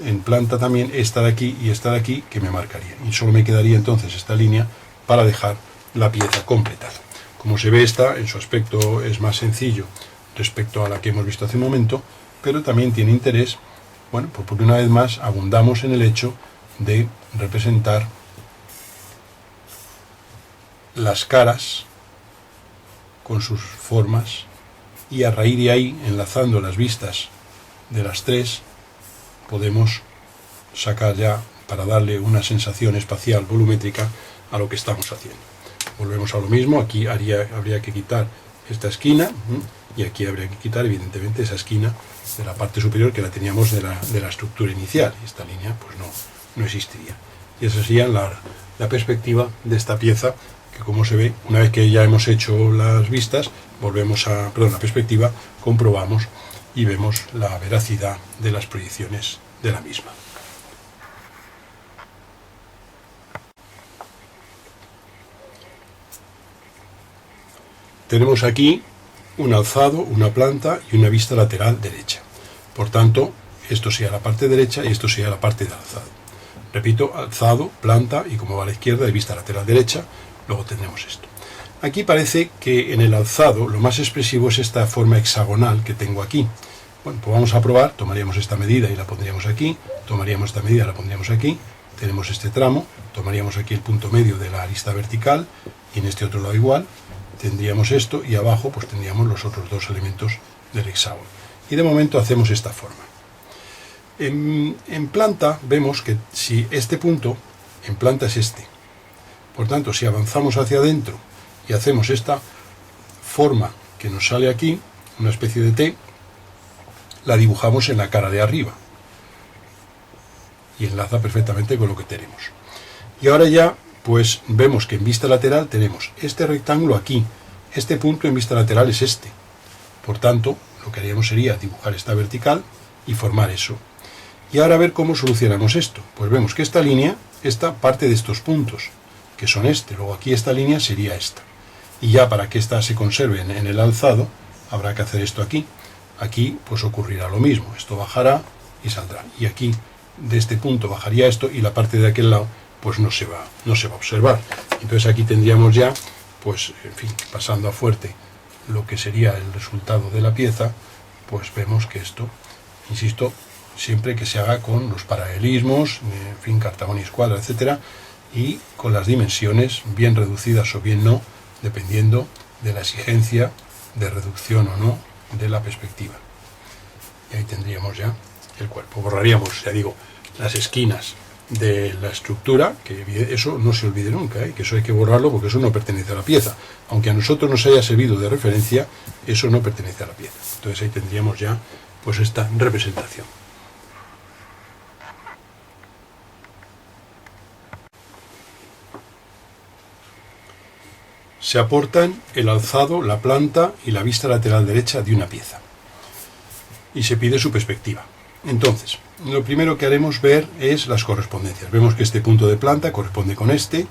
en planta también, esta de aquí y esta de aquí, que me marcaría. Y solo me quedaría entonces esta línea para dejar la pieza completada. Como se ve, esta en su aspecto es más sencillo respecto a la que hemos visto hace un momento, pero también tiene interés, bueno, pues porque una vez más abundamos en el hecho de representar las caras con sus formas, y a raíz de ahí, enlazando las vistas de las tres, podemos sacar ya, para darle una sensación espacial volumétrica a lo que estamos haciendo. Volvemos a lo mismo, aquí habría que quitar esta esquina, y aquí habría que quitar evidentemente esa esquina de la parte superior que la teníamos de la estructura inicial. Esta línea pues no existiría. Y esa sería la perspectiva de esta pieza, que como se ve, una vez que ya hemos hecho las vistas, la perspectiva, comprobamos y vemos la veracidad de las proyecciones de la misma. Tenemos aquí un alzado, una planta y una vista lateral derecha. Por tanto, esto sería la parte derecha y esto sería la parte de alzado. Repito, alzado, planta, y como va a la izquierda, de vista lateral derecha, luego tendremos esto. Aquí parece que en el alzado lo más expresivo es esta forma hexagonal que tengo aquí. Bueno, pues vamos a probar, tomaríamos esta medida y la pondríamos aquí, tomaríamos esta medida y la pondríamos aquí, tenemos este tramo, tomaríamos aquí el punto medio de la arista vertical, y en este otro lado igual, tendríamos esto, y abajo pues tendríamos los otros dos elementos del hexágono. Y de momento hacemos esta forma. En planta vemos que si este punto en planta es este, por tanto si avanzamos hacia adentro y hacemos esta forma que nos sale aquí, una especie de T, la dibujamos en la cara de arriba y enlaza perfectamente con lo que tenemos. Y ahora ya pues vemos que en vista lateral tenemos este rectángulo aquí, este punto en vista lateral es este, por tanto lo que haríamos sería dibujar esta vertical y formar eso. Y ahora a ver cómo solucionamos esto. Pues vemos que esta línea, esta parte de estos puntos, que son luego aquí esta línea sería esta. Y ya para que esta se conserve en el alzado, habrá que hacer esto aquí. Aquí pues ocurrirá lo mismo, esto bajará y saldrá. Y aquí, de este punto bajaría esto, y la parte de aquel lado pues no se va a observar. Entonces aquí tendríamos ya, pues en fin, pasando a fuerte lo que sería el resultado de la pieza, pues vemos que esto, insisto, siempre que se haga con los paralelismos, en fin, Cartagona y escuadra, etcétera, y con las dimensiones bien reducidas o bien no, dependiendo de la exigencia de reducción o no de la perspectiva. Y ahí tendríamos ya el cuerpo. Borraríamos, ya digo, las esquinas de la estructura, que eso no se olvide nunca, que eso hay que borrarlo porque eso no pertenece a la pieza. Aunque a nosotros nos haya servido de referencia, eso no pertenece a la pieza. Entonces ahí tendríamos ya pues esta representación. Se aportan el alzado, la planta y la vista lateral derecha de una pieza. Y se pide su perspectiva. Entonces, lo primero que haremos ver es las correspondencias. Vemos que este punto de planta corresponde con este,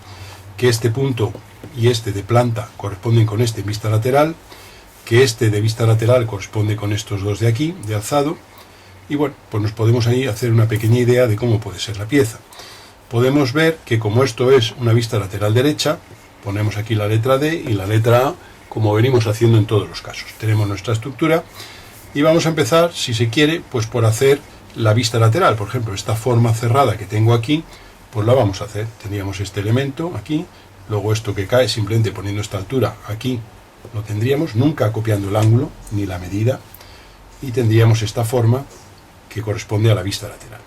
que este punto y este de planta corresponden con este en vista lateral, que este de vista lateral corresponde con estos dos de aquí, de alzado, y bueno, pues nos podemos ahí hacer una pequeña idea de cómo puede ser la pieza. Podemos ver que como esto es una vista lateral derecha, ponemos aquí la letra D y la letra A, como venimos haciendo en todos los casos. Tenemos nuestra estructura y vamos a empezar, si se quiere, pues por hacer la vista lateral. Por ejemplo, esta forma cerrada que tengo aquí, pues la vamos a hacer. Tendríamos este elemento aquí, luego esto que cae, simplemente poniendo esta altura aquí, lo tendríamos, nunca copiando el ángulo ni la medida, y tendríamos esta forma que corresponde a la vista lateral.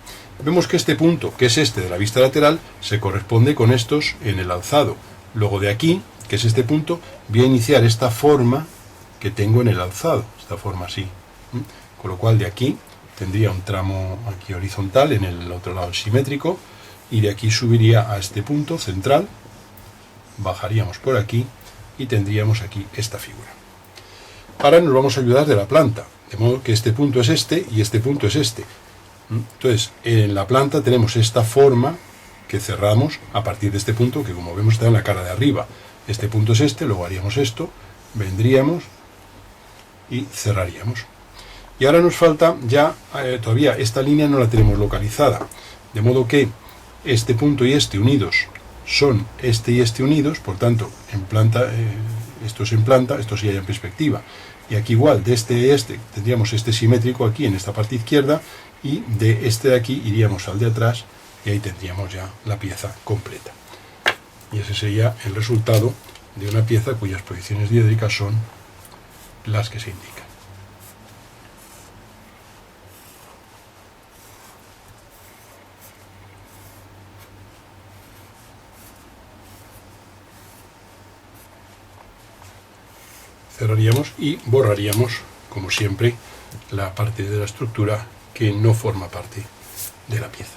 Vemos que este punto, que es este de la vista lateral, se corresponde con estos en el alzado. Luego de aquí, que es este punto, voy a iniciar esta forma que tengo en el alzado, esta forma así. Con lo cual de aquí tendría un tramo aquí horizontal, en el otro lado simétrico, y de aquí subiría a este punto central, bajaríamos por aquí y tendríamos aquí esta figura. Ahora nos vamos a ayudar de la planta, de modo que este punto es este y este punto es este. Entonces, en la planta tenemos esta forma que cerramos a partir de este punto, que como vemos está en la cara de arriba. Este punto es este, luego haríamos esto, vendríamos y cerraríamos. Y ahora nos falta ya, todavía esta línea no la tenemos localizada, de modo que este punto y este unidos son este y este unidos, por tanto, en planta, esto es en planta, esto sí hay en perspectiva. Y aquí igual, de este y este, tendríamos este simétrico aquí en esta parte izquierda, y de este de aquí iríamos al de atrás, y ahí tendríamos ya la pieza completa. Y ese sería el resultado de una pieza cuyas proyecciones diédricas son las que se indican. Cerraríamos y borraríamos, como siempre, la parte de la estructura que no forma parte de la pieza.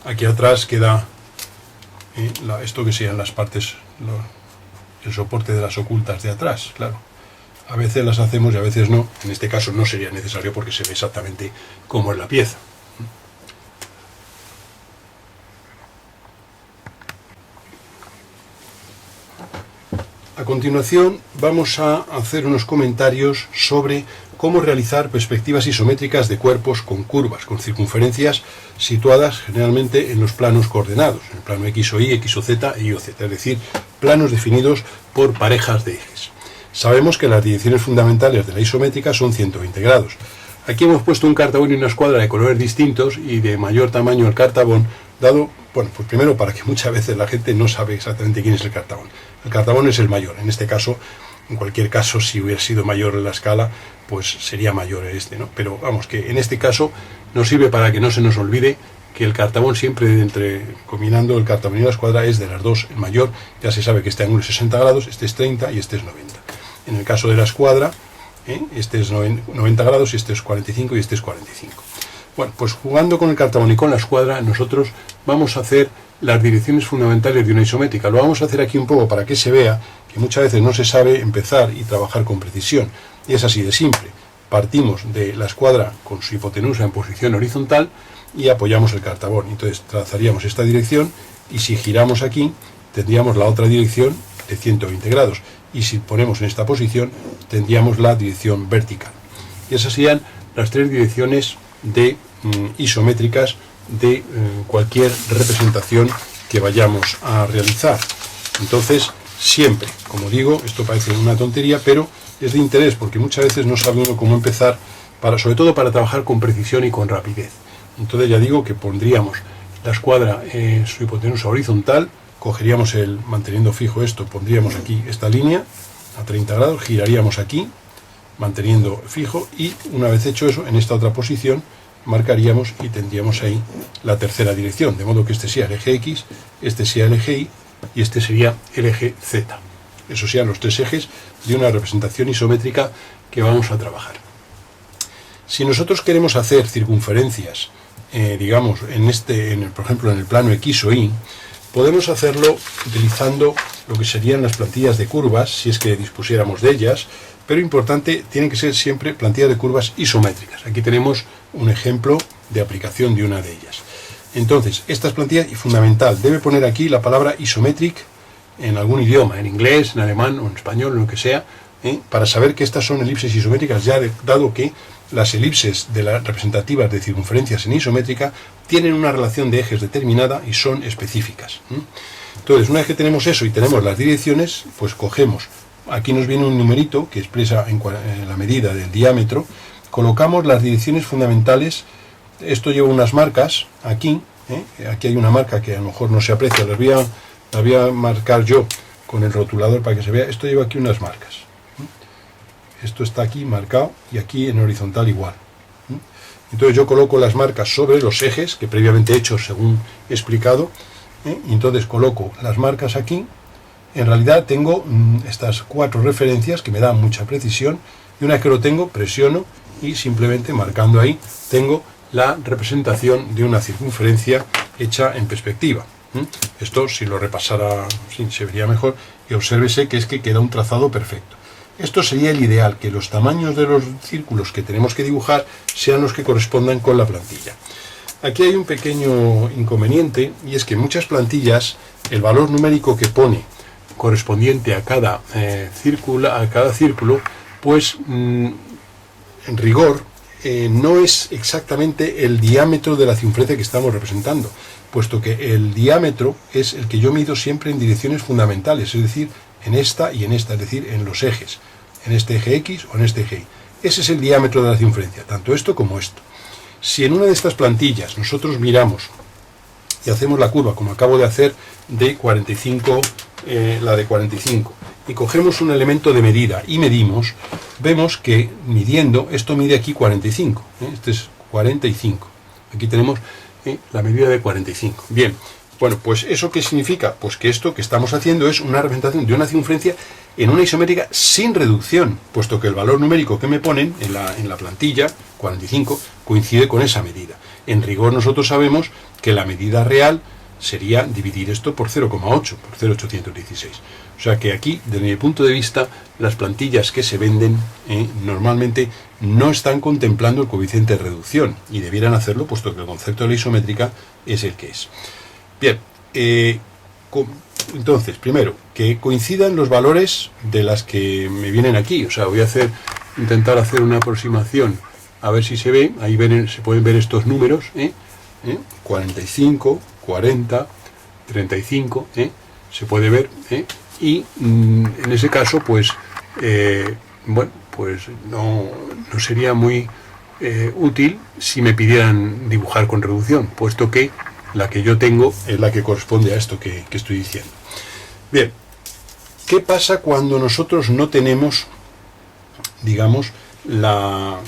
Aquí atrás queda esto que sean las partes, el soporte de las ocultas de atrás, claro. A veces las hacemos y a veces no. En este caso no sería necesario porque se ve exactamente cómo es la pieza. A continuación vamos a hacer unos comentarios sobre cómo realizar perspectivas isométricas de cuerpos con curvas, con circunferencias situadas generalmente en los planos coordenados, en el plano X o Y, X o Z e Y o Z, es decir, planos definidos por parejas de ejes. Sabemos que las direcciones fundamentales de la isométrica son 120 grados. Aquí hemos puesto un cartabón y una escuadra de colores distintos y de mayor tamaño el cartabón, dado, bueno, pues primero para que muchas veces la gente no sabe exactamente quién es el cartabón. El cartabón es el mayor, en este caso, en cualquier caso, si hubiera sido mayor en la escala, pues sería mayor este, ¿no? Pero vamos, que en este caso nos sirve para que no se nos olvide que el cartabón siempre, combinando el cartabón y la escuadra, es de las dos el mayor. Ya se sabe que este ángulo es 60 grados, este es 30 y este es 90. En el caso de la escuadra, este es 90 grados y este es 45 y este es 45. Bueno, pues jugando con el cartabón y con la escuadra, nosotros vamos a hacer las direcciones fundamentales de una isométrica. Lo vamos a hacer aquí un poco para que se vea que muchas veces no se sabe empezar y trabajar con precisión. Y es así de simple. Partimos de la escuadra con su hipotenusa en posición horizontal y apoyamos el cartabón. Entonces trazaríamos esta dirección y si giramos aquí tendríamos la otra dirección de 120 grados. Y si ponemos en esta posición tendríamos la dirección vertical. Y esas serían las tres direcciones isométricas de cualquier representación que vayamos a realizar. Entonces, siempre, como digo, esto parece una tontería, pero es de interés porque muchas veces no sabe uno cómo empezar, sobre todo para trabajar con precisión y con rapidez. Entonces ya digo que pondríamos la escuadra en su hipotenusa horizontal, cogeríamos manteniendo fijo esto, pondríamos aquí esta línea a 30 grados, giraríamos aquí, manteniendo fijo, y una vez hecho eso, en esta otra posición, marcaríamos y tendríamos ahí la tercera dirección, de modo que este sea el eje X, este sea el eje Y y este sería el eje Z. Esos serían los tres ejes de una representación isométrica que vamos a trabajar. Si nosotros queremos hacer circunferencias, digamos, por ejemplo, en el plano X o Y, podemos hacerlo utilizando lo que serían las plantillas de curvas, si es que dispusiéramos de ellas, pero importante, tienen que ser siempre plantillas de curvas isométricas. Aquí tenemos un ejemplo de aplicación de una de ellas. Entonces, estas plantillas, y fundamental, debe poner aquí la palabra isometric en algún idioma, en inglés, en alemán o en español, en lo que sea, para saber que estas son elipses isométricas, dado que las elipses de las representativas de circunferencias en isométrica tienen una relación de ejes determinada y son específicas. Entonces, una vez que tenemos eso y tenemos las direcciones, pues cogemos, aquí nos viene un numerito que expresa la medida del diámetro, colocamos las direcciones fundamentales. Esto lleva unas marcas aquí, aquí hay una marca que a lo mejor no se aprecia, las voy a marcar yo con el rotulador para que se vea. Esto lleva aquí unas marcas. Esto está aquí marcado y aquí en horizontal igual. Entonces yo coloco las marcas sobre los ejes que previamente he hecho según he explicado. Y entonces coloco las marcas aquí. En realidad tengo estas 4 referencias que me dan mucha precisión, y una vez que lo tengo presiono y simplemente marcando ahí tengo la representación de una circunferencia hecha en perspectiva. Esto, si lo repasara, se vería mejor, y obsérvese que es que queda un trazado perfecto. Esto sería el ideal, que los tamaños de los círculos que tenemos que dibujar sean los que correspondan con la plantilla. Aquí hay un pequeño inconveniente, y es que en muchas plantillas el valor numérico que pone correspondiente a cada círculo, pues en rigor no es exactamente el diámetro de la circunferencia que estamos representando, puesto que el diámetro es el que yo mido siempre en direcciones fundamentales, es decir, en esta y en esta, es decir, en los ejes, en este eje X o en este eje Y. Ese es el diámetro de la circunferencia, tanto esto como esto. Si en una de estas plantillas nosotros miramos y hacemos la curva, como acabo de hacer, de 45, la de 45, y cogemos un elemento de medida y medimos, vemos que midiendo, esto mide aquí 45, este es 45, aquí tenemos la medida de 45. Bien, bueno, pues ¿eso qué significa? Pues que esto que estamos haciendo es una representación de una circunferencia en una isométrica sin reducción, puesto que el valor numérico que me ponen en la plantilla, 45, coincide con esa medida. En rigor nosotros sabemos que la medida real sería dividir esto por 0,8, por 0,816. O sea que aquí, desde mi punto de vista, las plantillas que se venden normalmente no están contemplando el coeficiente de reducción, y debieran hacerlo, puesto que el concepto de la isométrica es el que es. Bien, entonces, primero, que coincidan los valores de las que me vienen aquí. O sea, voy a intentar hacer una aproximación, a ver si se ve. Ahí se pueden ver estos números, 45, 40, 35, se puede ver, y en ese caso, pues, bueno, pues no sería muy útil si me pidieran dibujar con reducción, puesto que la que yo tengo es la que corresponde a esto que estoy diciendo. Bien, ¿qué pasa cuando nosotros no tenemos, digamos, la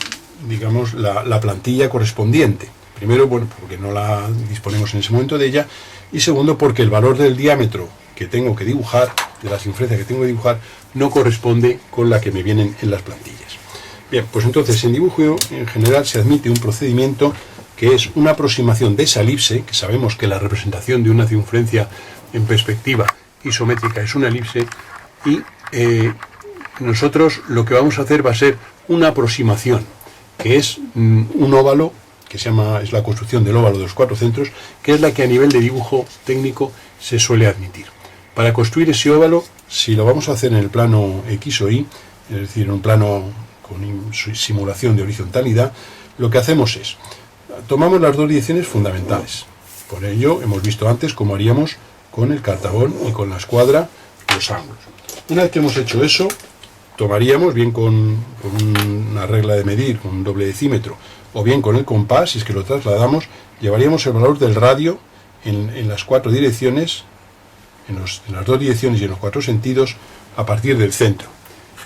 plantilla correspondiente? Primero, bueno, porque no la disponemos en ese momento de ella, y segundo, porque el valor del diámetro que tengo que dibujar, de la circunferencia que tengo que dibujar, no corresponde con la que me vienen en las plantillas. Bien, pues entonces en dibujo en general se admite un procedimiento que es una aproximación de esa elipse, que sabemos que la representación de una circunferencia en perspectiva isométrica es una elipse, y nosotros lo que vamos a hacer va a ser una aproximación, que es un óvalo, que es la construcción del óvalo de los 4 centros, que es la que a nivel de dibujo técnico se suele admitir. Para construir ese óvalo, si lo vamos a hacer en el plano X o Y, es decir, en un plano con simulación de horizontalidad, lo que hacemos es, tomamos las dos direcciones fundamentales. Por ello, hemos visto antes cómo haríamos con el cartabón y con la escuadra los ángulos. Una vez que hemos hecho eso, tomaríamos, bien con una regla de medir, con un doble decímetro, o bien con el compás, si es que lo trasladamos, llevaríamos el valor del radio en las 4 direcciones, en las 2 direcciones y en los 4 sentidos, a partir del centro.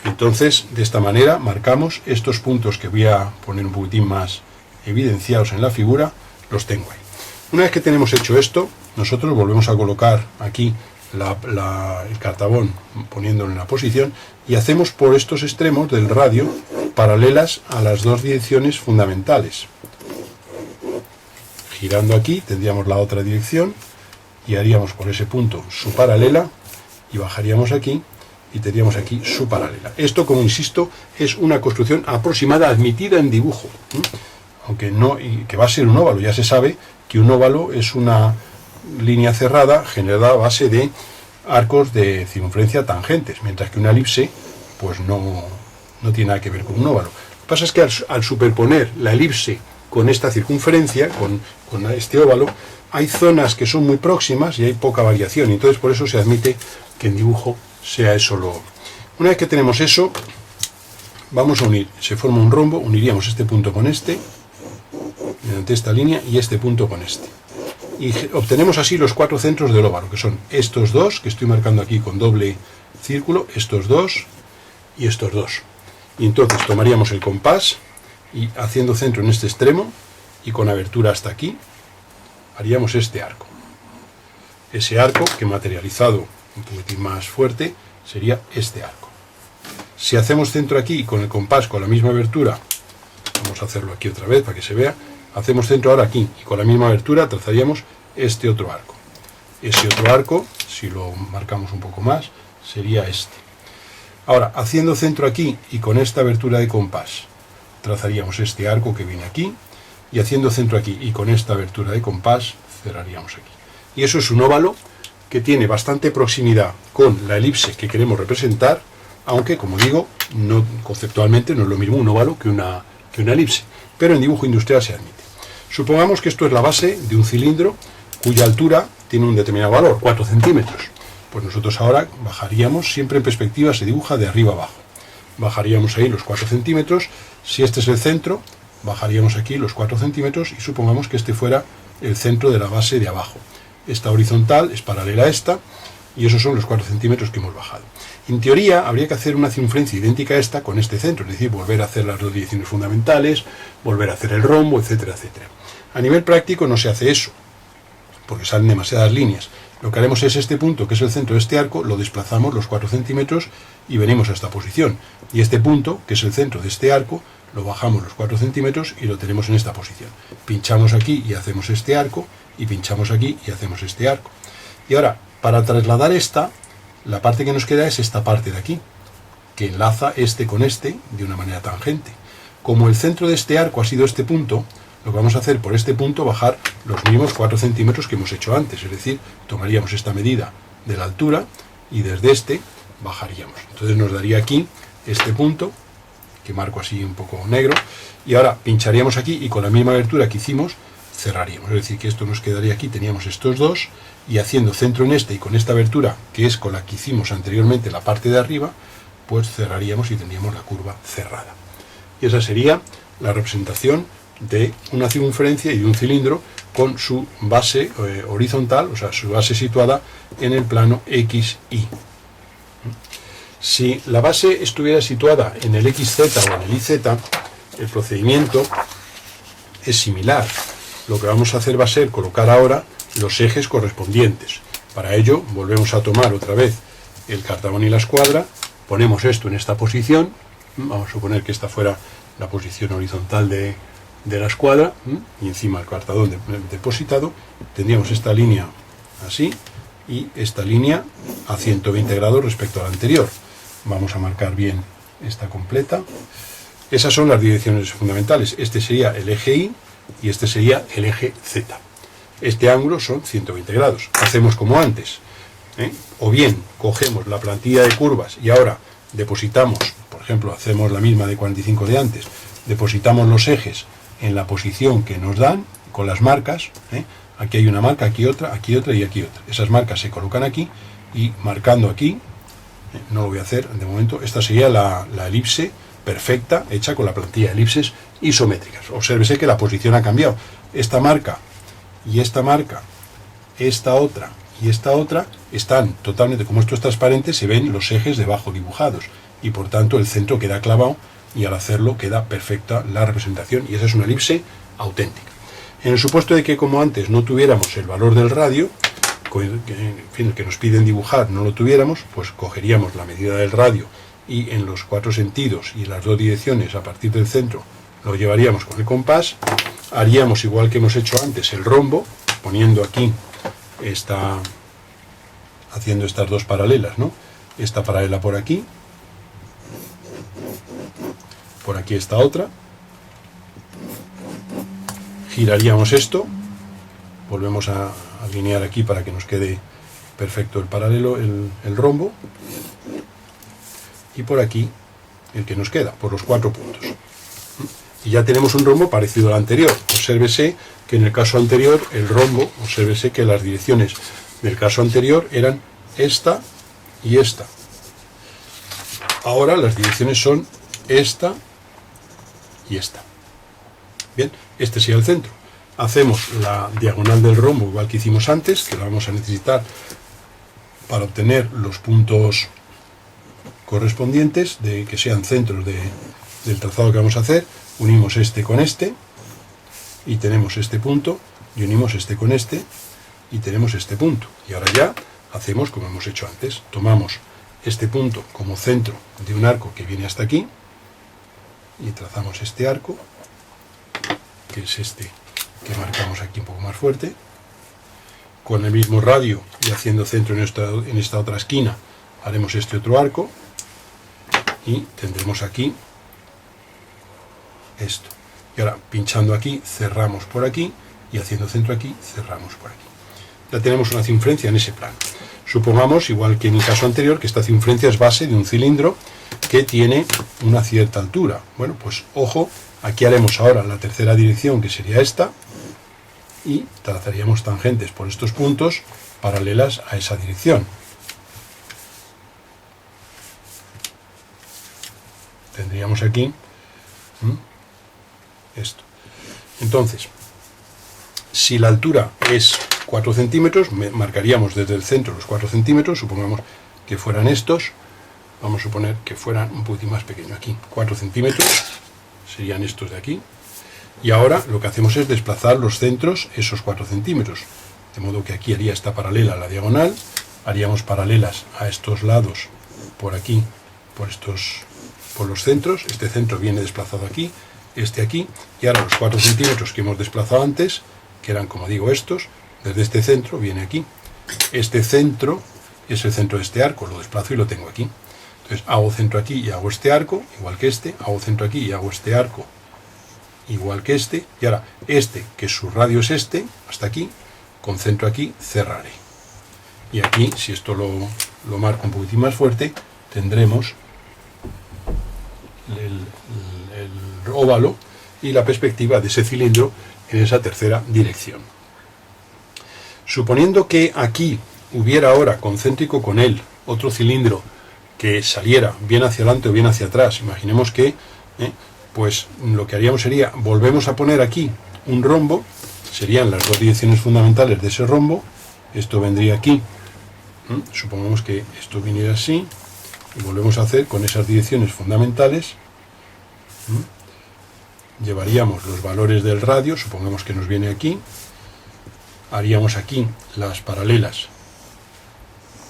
Entonces, de esta manera, marcamos estos puntos que voy a poner un poquitín más evidenciados en la figura, los tengo ahí. Una vez que tenemos hecho esto, nosotros volvemos a colocar aquí el cartabón, poniéndolo en la posición, y hacemos por estos extremos del radio paralelas a las 2 direcciones fundamentales. Girando aquí tendríamos la otra dirección y haríamos por ese punto su paralela, y bajaríamos aquí y tendríamos aquí su paralela. Esto, como insisto, es una construcción aproximada admitida en dibujo, aunque no, y que va a ser un óvalo. Ya se sabe que un óvalo es una línea cerrada generada a base de arcos de circunferencia tangentes, mientras que una elipse pues no tiene nada que ver con un óvalo. Lo que pasa es que al superponer la elipse con esta circunferencia, con este óvalo, hay zonas que son muy próximas y hay poca variación, y entonces por eso se admite que en dibujo sea eso lo... Una vez que tenemos eso, vamos a unir, se forma un rombo, uniríamos este punto con este, mediante esta línea, y este punto con este. Y obtenemos así los 4 centros del óvalo, que son estos dos, que estoy marcando aquí con doble círculo, estos dos y estos dos. Y entonces tomaríamos el compás y, haciendo centro en este extremo y con abertura hasta aquí, haríamos este arco. Ese arco, que materializado un poquitín más fuerte, sería este arco. Si hacemos centro aquí con el compás con la misma abertura, vamos a hacerlo aquí otra vez para que se vea, hacemos centro ahora aquí y con la misma abertura trazaríamos este otro arco. Ese otro arco, si lo marcamos un poco más, sería este. Ahora, haciendo centro aquí y con esta abertura de compás, trazaríamos este arco que viene aquí, y haciendo centro aquí y con esta abertura de compás, cerraríamos aquí. Y eso es un óvalo que tiene bastante proximidad con la elipse que queremos representar, aunque, como digo, conceptualmente no es lo mismo un óvalo que una elipse, pero en dibujo industrial se admite. Supongamos que esto es la base de un cilindro cuya altura tiene un determinado valor, 4 centímetros. Pues nosotros ahora bajaríamos, siempre en perspectiva se dibuja de arriba abajo. Bajaríamos ahí los 4 centímetros, si este es el centro, bajaríamos aquí los 4 centímetros y supongamos que este fuera el centro de la base de abajo. Esta horizontal es paralela a esta, y esos son los 4 centímetros que hemos bajado. En teoría, habría que hacer una circunferencia idéntica a esta con este centro, es decir, volver a hacer las 2 direcciones fundamentales, volver a hacer el rombo, etcétera, etcétera. A nivel práctico no se hace eso, porque salen demasiadas líneas. Lo que haremos es este punto, que es el centro de este arco, lo desplazamos los 4 centímetros y venimos a esta posición. Y este punto, que es el centro de este arco, lo bajamos los 4 centímetros y lo tenemos en esta posición. Pinchamos aquí y hacemos este arco, y pinchamos aquí y hacemos este arco. Y ahora, para trasladar esta, la parte que nos queda es esta parte de aquí, que enlaza este con este de una manera tangente. Como el centro de este arco ha sido este punto, lo que vamos a hacer por este punto, bajar los mismos 4 centímetros que hemos hecho antes, es decir, tomaríamos esta medida de la altura y desde este bajaríamos. Entonces nos daría aquí este punto, que marco así un poco negro, y ahora pincharíamos aquí y con la misma abertura que hicimos, cerraríamos. Es decir, que esto nos quedaría aquí, teníamos estos dos, y haciendo centro en este y con esta abertura, que es con la que hicimos anteriormente la parte de arriba, pues cerraríamos y tendríamos la curva cerrada. Y esa sería la representación de una circunferencia y de un cilindro con su base horizontal, o sea, su base situada en el plano XY. Si la base estuviera situada en el XZ o en el YZ, el procedimiento es similar. Lo que vamos a hacer va a ser colocar ahora los ejes correspondientes. Para ello volvemos a tomar otra vez el cartabón y la escuadra, ponemos esto en esta posición, vamos a suponer que esta fuera la posición horizontal de la escuadra, y encima el cartabón depositado, tendríamos esta línea así y esta línea a 120 grados respecto a la anterior. Vamos a marcar bien esta completa. Esas son las direcciones fundamentales. Este sería el eje Y y este sería el eje Z. Este ángulo son 120 grados. Hacemos como antes, o bien cogemos la plantilla de curvas y ahora depositamos, por ejemplo, hacemos la misma de 45 de antes, depositamos los ejes en la posición que nos dan con las marcas. Aquí hay una marca, aquí otra y aquí otra. Esas marcas se colocan aquí y marcando aquí, no lo voy a hacer de momento, esta sería la elipse perfecta hecha con la plantilla de elipses isométricas. Obsérvese que la posición ha cambiado. Esta marca y esta marca, esta otra y esta otra están totalmente, como esto es transparente, se ven los ejes debajo dibujados y por tanto el centro queda clavado y al hacerlo queda perfecta la representación y esa es una elipse auténtica. En el supuesto de que como antes no tuviéramos el valor del radio, en fin, el que nos piden dibujar no lo tuviéramos, pues cogeríamos la medida del radio y en los 4 sentidos y las 2 direcciones a partir del centro lo llevaríamos con el compás, haríamos igual que hemos hecho antes el rombo, poniendo aquí haciendo estas 2 paralelas, ¿no? Esta paralela por aquí esta otra, giraríamos esto, volvemos a alinear aquí para que nos quede perfecto el paralelo, el rombo, y por aquí el que nos queda, por los 4 puntos. Y ya tenemos un rombo parecido al anterior. Obsérvese que en el caso anterior, el rombo, obsérvese que las direcciones del caso anterior eran esta y esta. Ahora las direcciones son esta y esta. Bien, este sería el centro. Hacemos la diagonal del rombo igual que hicimos antes, que la vamos a necesitar para obtener los puntos correspondientes, de que sean centros del trazado que vamos a hacer. Unimos este con este y tenemos este punto, y unimos este con este y tenemos este punto. Y ahora ya hacemos como hemos hecho antes, tomamos este punto como centro de un arco que viene hasta aquí y trazamos este arco, que es este que marcamos aquí un poco más fuerte, con el mismo radio y haciendo centro en esta otra esquina haremos este otro arco y tendremos aquí esto. Y ahora pinchando aquí cerramos por aquí y haciendo centro aquí cerramos por aquí. Ya tenemos una circunferencia en ese plano. Supongamos, igual que en el caso anterior, que esta circunferencia es base de un cilindro que tiene una cierta altura. Bueno, pues ojo, aquí haremos ahora la tercera dirección, que sería esta, y trazaríamos tangentes por estos puntos paralelas a esa dirección. Tendríamos aquí esto. Entonces, si la altura es 4 centímetros, marcaríamos desde el centro los 4 centímetros, supongamos que fueran estos, vamos a suponer que fueran un poquitín más pequeño aquí, 4 centímetros, serían estos de aquí, y ahora lo que hacemos es desplazar los centros esos 4 centímetros, de modo que aquí haría esta paralela a la diagonal, haríamos paralelas a estos lados, por aquí, por los centros, este centro viene desplazado aquí, este aquí, y ahora los 4 centímetros que hemos desplazado antes, que eran, como digo, estos, desde este centro viene aquí. Este centro es el centro de este arco, lo desplazo y lo tengo aquí. Entonces hago centro aquí y hago este arco, igual que este, hago centro aquí y hago este arco, igual que este, y ahora este, que su radio es este, hasta aquí, con centro aquí, cerraré. Y aquí, si esto lo marco un poquitín más fuerte, tendremos el óvalo y la perspectiva de ese cilindro en esa tercera dirección. Suponiendo que aquí hubiera ahora concéntrico con él otro cilindro que saliera bien hacia adelante o bien hacia atrás, imaginemos que pues lo que haríamos sería, volvemos a poner aquí un rombo, serían las dos direcciones fundamentales de ese rombo, esto vendría aquí, supongamos que esto viniera así, y volvemos a hacer con esas direcciones fundamentales, llevaríamos los valores del radio, supongamos que nos viene aquí, haríamos aquí las paralelas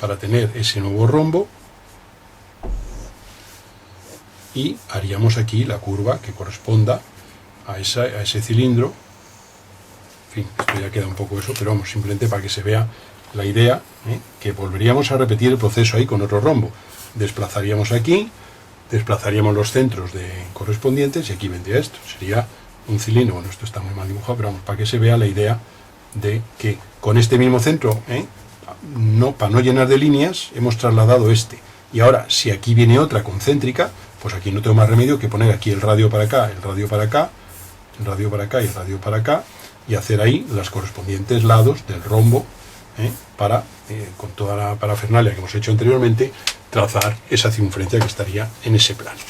para tener ese nuevo rombo, y haríamos aquí la curva que corresponda a ese cilindro. En fin, esto ya queda un poco eso, pero vamos, simplemente para que se vea la idea, que volveríamos a repetir el proceso ahí con otro rombo. Desplazaríamos aquí, desplazaríamos los centros correspondientes y aquí vendría esto. Sería un cilindro, bueno, esto está muy mal dibujado, pero vamos, para que se vea la idea de que con este mismo centro, para no llenar de líneas, hemos trasladado este. Y ahora, si aquí viene otra concéntrica, pues aquí no tengo más remedio que poner aquí el radio para acá, el radio para acá, el radio para acá y el radio para acá, y hacer ahí los correspondientes lados del rombo, para, con toda la parafernalia que hemos hecho anteriormente, trazar esa circunferencia que estaría en ese plano.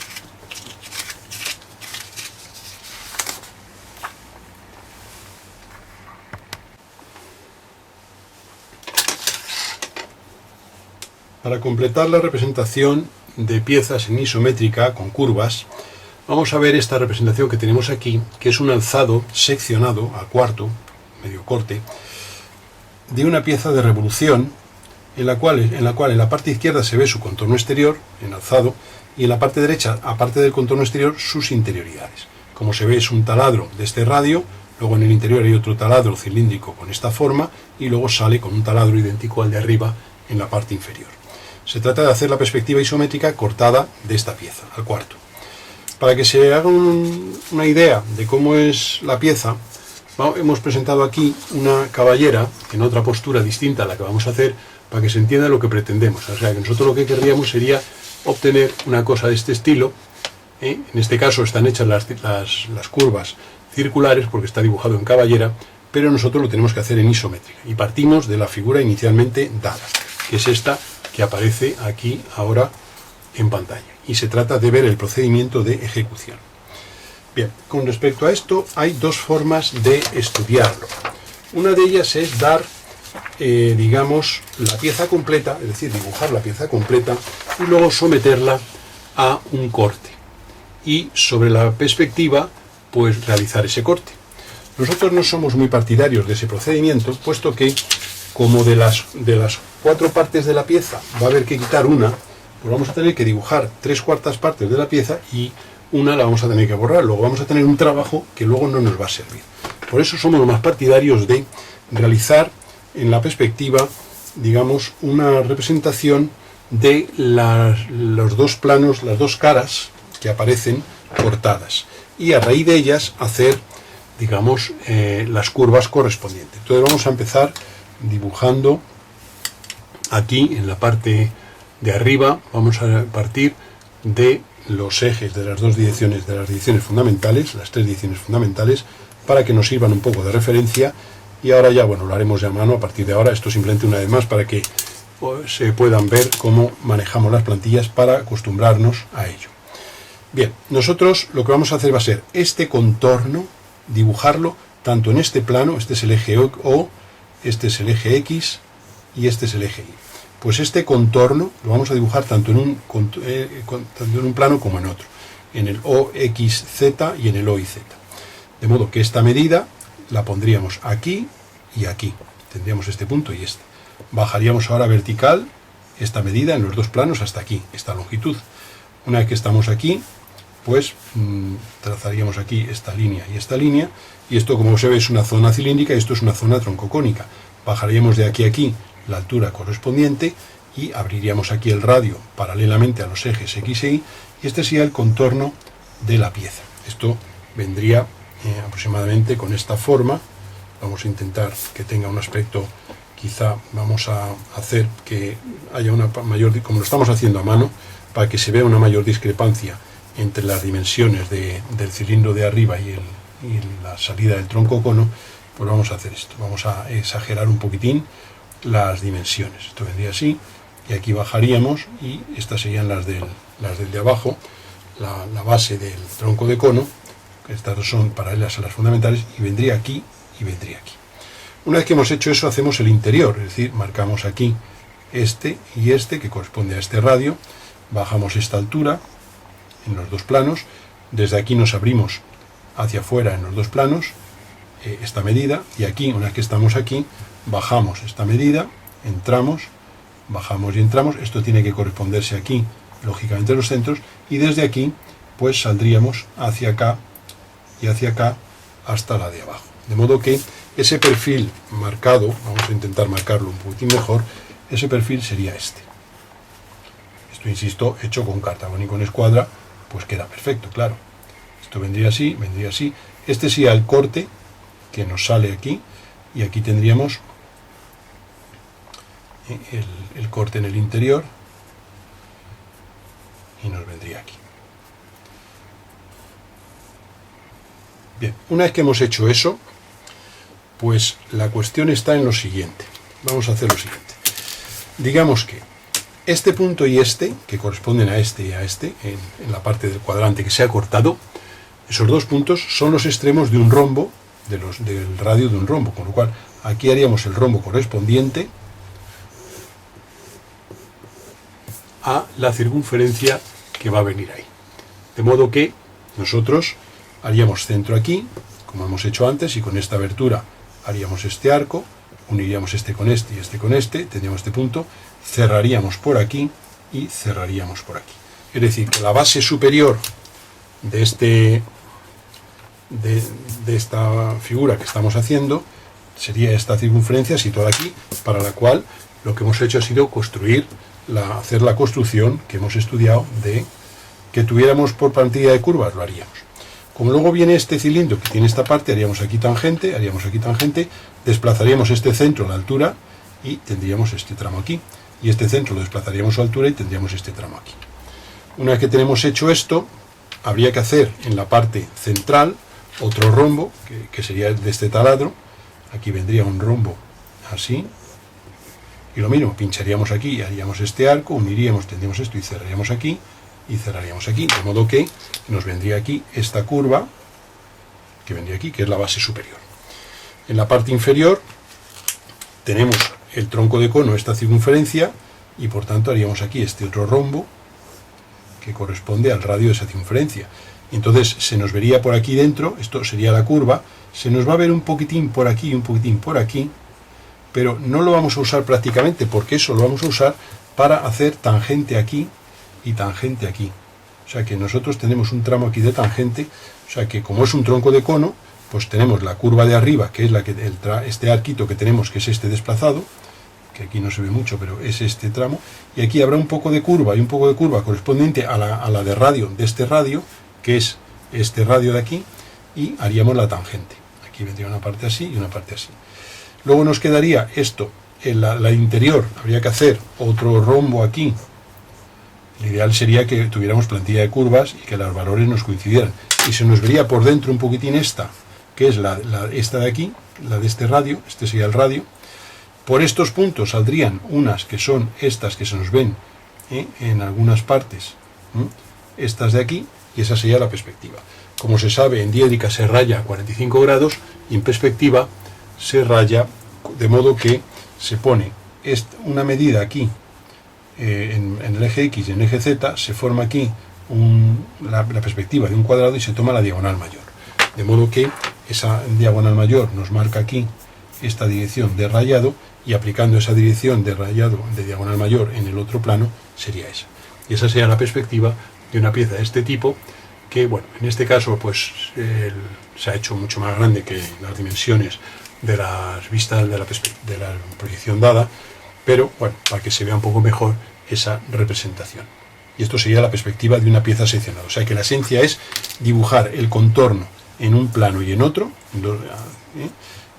Para completar la representación de piezas en isométrica con curvas, vamos a ver esta representación que tenemos aquí, que es un alzado seccionado a cuarto, medio corte, de una pieza de revolución en la cual en la parte izquierda se ve su contorno exterior, en alzado, y en la parte derecha, aparte del contorno exterior, sus interioridades. Como se ve, es un taladro de este radio, luego en el interior hay otro taladro cilíndrico con esta forma, y luego sale con un taladro idéntico al de arriba en la parte inferior. Se trata de hacer la perspectiva isométrica cortada de esta pieza, al cuarto. Para que se haga una idea de cómo es la pieza, hemos presentado aquí una caballera en otra postura distinta a la que vamos a hacer, para que se entienda lo que pretendemos. O sea, que nosotros lo que querríamos sería obtener una cosa de este estilo. En este caso están hechas las curvas circulares porque está dibujado en caballera, pero nosotros lo tenemos que hacer en isométrica. Y partimos de la figura inicialmente dada, que es esta que aparece aquí ahora en pantalla. Y se trata de ver el procedimiento de ejecución. Bien, con respecto a esto hay dos formas de estudiarlo. Una de ellas es dar, digamos, la pieza completa, es decir, dibujar la pieza completa y luego someterla a un corte. Y sobre la perspectiva, pues realizar ese corte. Nosotros no somos muy partidarios de ese procedimiento, puesto que como de las 4 partes de la pieza va a haber que quitar una, pues vamos a tener que dibujar 3/4 partes de la pieza y una la vamos a tener que borrar. Luego vamos a tener un trabajo que luego no nos va a servir. Por eso somos los más partidarios de realizar en la perspectiva, digamos, una representación de los dos planos, las dos caras que aparecen cortadas. Y a raíz de ellas hacer, digamos, las curvas correspondientes. Entonces vamos a empezar dibujando aquí en la parte de arriba. Vamos a partir de los ejes de las dos direcciones, de las direcciones fundamentales, las 3 direcciones fundamentales, para que nos sirvan un poco de referencia. Y ahora ya, bueno, lo haremos ya a mano a partir de ahora. Esto simplemente una vez más para que se puedan ver cómo manejamos las plantillas para acostumbrarnos a ello. Bien, nosotros lo que vamos a hacer va a ser este contorno, dibujarlo tanto en este plano, este es el eje O, este es el eje X y este es el eje Y. Pues este contorno lo vamos a dibujar tanto en un plano como en otro, en el OXZ y en el OYZ. De modo que esta medida la pondríamos aquí y aquí. Tendríamos este punto y este. Bajaríamos ahora vertical esta medida en los dos planos hasta aquí, esta longitud. Una vez que estamos aquí, pues trazaríamos aquí esta línea, y esto, como se ve, es una zona cilíndrica y esto es una zona troncocónica. Bajaríamos de aquí a aquí la altura correspondiente y abriríamos aquí el radio paralelamente a los ejes X e Y, y este sería el contorno de la pieza. Esto vendría aproximadamente con esta forma. Vamos a intentar que tenga un aspecto, quizá vamos a hacer que haya una mayor, como lo estamos haciendo a mano, para que se vea una mayor discrepancia entre las dimensiones del cilindro de arriba y la salida del tronco cono. Pues vamos a hacer esto, vamos a exagerar un poquitín las dimensiones. Esto vendría así, y aquí bajaríamos, y estas serían las del de abajo, la base del tronco de cono. Estas dos son paralelas a las fundamentales, y vendría aquí y vendría aquí. Una vez que hemos hecho eso, hacemos el interior, es decir, marcamos aquí este y este, que corresponde a este radio, bajamos esta altura en los dos planos, desde aquí nos abrimos hacia afuera en los dos planos, esta medida, y aquí, una vez que estamos aquí, bajamos esta medida, entramos, bajamos y entramos. Esto tiene que corresponderse aquí, lógicamente, los centros, y desde aquí pues saldríamos hacia acá y hacia acá hasta la de abajo. De modo que ese perfil marcado, vamos a intentar marcarlo un poquitín mejor, ese perfil sería este. Esto, insisto, hecho con cartabón y con escuadra, pues queda perfecto, claro. Esto vendría así, vendría así. Este sería el corte que nos sale aquí, y aquí tendríamos el corte en el interior, y nos vendría aquí. Bien, una vez que hemos hecho eso, pues la cuestión está en lo siguiente. Vamos a hacer lo siguiente. Digamos que este punto y este, que corresponden a este y a este, en la parte del cuadrante que se ha cortado, esos dos puntos son los extremos de un rombo, del radio de un rombo, con lo cual aquí haríamos el rombo correspondiente a la circunferencia que va a venir ahí. De modo que nosotros haríamos centro aquí, como hemos hecho antes, y con esta abertura haríamos este arco, uniríamos este con este y este con este, tendríamos este punto, cerraríamos por aquí y cerraríamos por aquí. Es decir, que la base superior de esta figura que estamos haciendo sería esta circunferencia situada aquí, para la cual lo que hemos hecho ha sido hacer la construcción que hemos estudiado de que tuviéramos por plantilla de curvas, lo haríamos. Como luego viene este cilindro que tiene esta parte, haríamos aquí tangente, desplazaríamos este centro a la altura y tendríamos este tramo aquí, y este centro lo desplazaríamos a su altura y tendríamos este tramo aquí. Una vez que tenemos hecho esto, habría que hacer en la parte central otro rombo, que sería el de este taladro. Aquí vendría un rombo así, y lo mismo, pincharíamos aquí y haríamos este arco, uniríamos, tendríamos esto y cerraríamos aquí, y cerraríamos aquí, de modo que nos vendría aquí esta curva, que vendría aquí, que es la base superior. En la parte inferior tenemos el tronco de cono, esta circunferencia, y por tanto haríamos aquí este otro rombo, que corresponde al radio de esa circunferencia. Entonces se nos vería por aquí dentro, esto sería la curva, se nos va a ver un poquitín por aquí y un poquitín por aquí, pero no lo vamos a usar prácticamente, porque eso lo vamos a usar para hacer tangente aquí y tangente aquí. O sea que nosotros tenemos un tramo aquí de tangente, o sea que como es un tronco de cono, pues tenemos la curva de arriba, que es la que este arquito que tenemos, que es este desplazado, que aquí no se ve mucho, pero es este tramo, y aquí habrá un poco de curva y un poco de curva correspondiente a la de radio, de este radio, que es este radio de aquí, y haríamos la tangente. Aquí vendría una parte así y una parte así. Luego nos quedaría esto, en la interior, habría que hacer otro rombo aquí. El ideal sería que tuviéramos plantilla de curvas y que los valores nos coincidieran. Y se nos vería por dentro un poquitín esta, que es esta de aquí, la de este radio, este sería el radio. Por estos puntos saldrían unas que son estas que se nos ven en algunas partes, estas de aquí, y esa sería la perspectiva. Como se sabe, en diédrica se raya a 45 grados y en perspectiva se raya de modo que se pone una medida aquí en el eje X y en el eje Z, se forma aquí la perspectiva de un cuadrado y se toma la diagonal mayor. De modo que esa diagonal mayor nos marca aquí esta dirección de rayado, y aplicando esa dirección de rayado de diagonal mayor en el otro plano sería esa. Y esa sería la perspectiva de una pieza de este tipo, que bueno, en este caso pues se ha hecho mucho más grande que las dimensiones de las vistas de la proyección dada, pero bueno, para que se vea un poco mejor esa representación. Y esto sería la perspectiva de una pieza seccionada. O sea que la esencia es dibujar el contorno en un plano y en otro,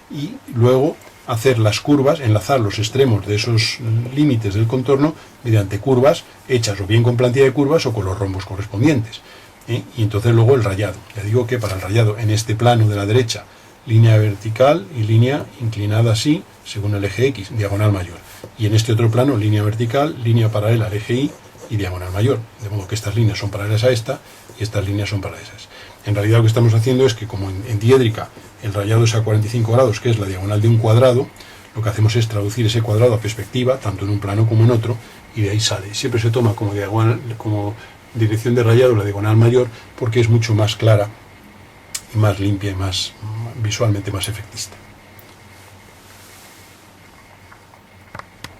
y luego hacer las curvas, enlazar los extremos de esos límites del contorno mediante curvas hechas o bien con plantilla de curvas o con los rombos correspondientes. Y entonces luego el rayado. Ya digo que para el rayado en este plano de la derecha, línea vertical y línea inclinada así, según el eje X, diagonal mayor. Y en este otro plano, línea vertical, línea paralela al eje Y y diagonal mayor. De modo que estas líneas son paralelas a esta y estas líneas son paralelas a esa. En realidad lo que estamos haciendo es que, como en diédrica el rayado es a 45 grados, que es la diagonal de un cuadrado, lo que hacemos es traducir ese cuadrado a perspectiva, tanto en un plano como en otro, y de ahí sale. Siempre se toma como diagonal, como dirección de rayado la diagonal mayor, porque es mucho más clara y más limpia y más visualmente más efectista.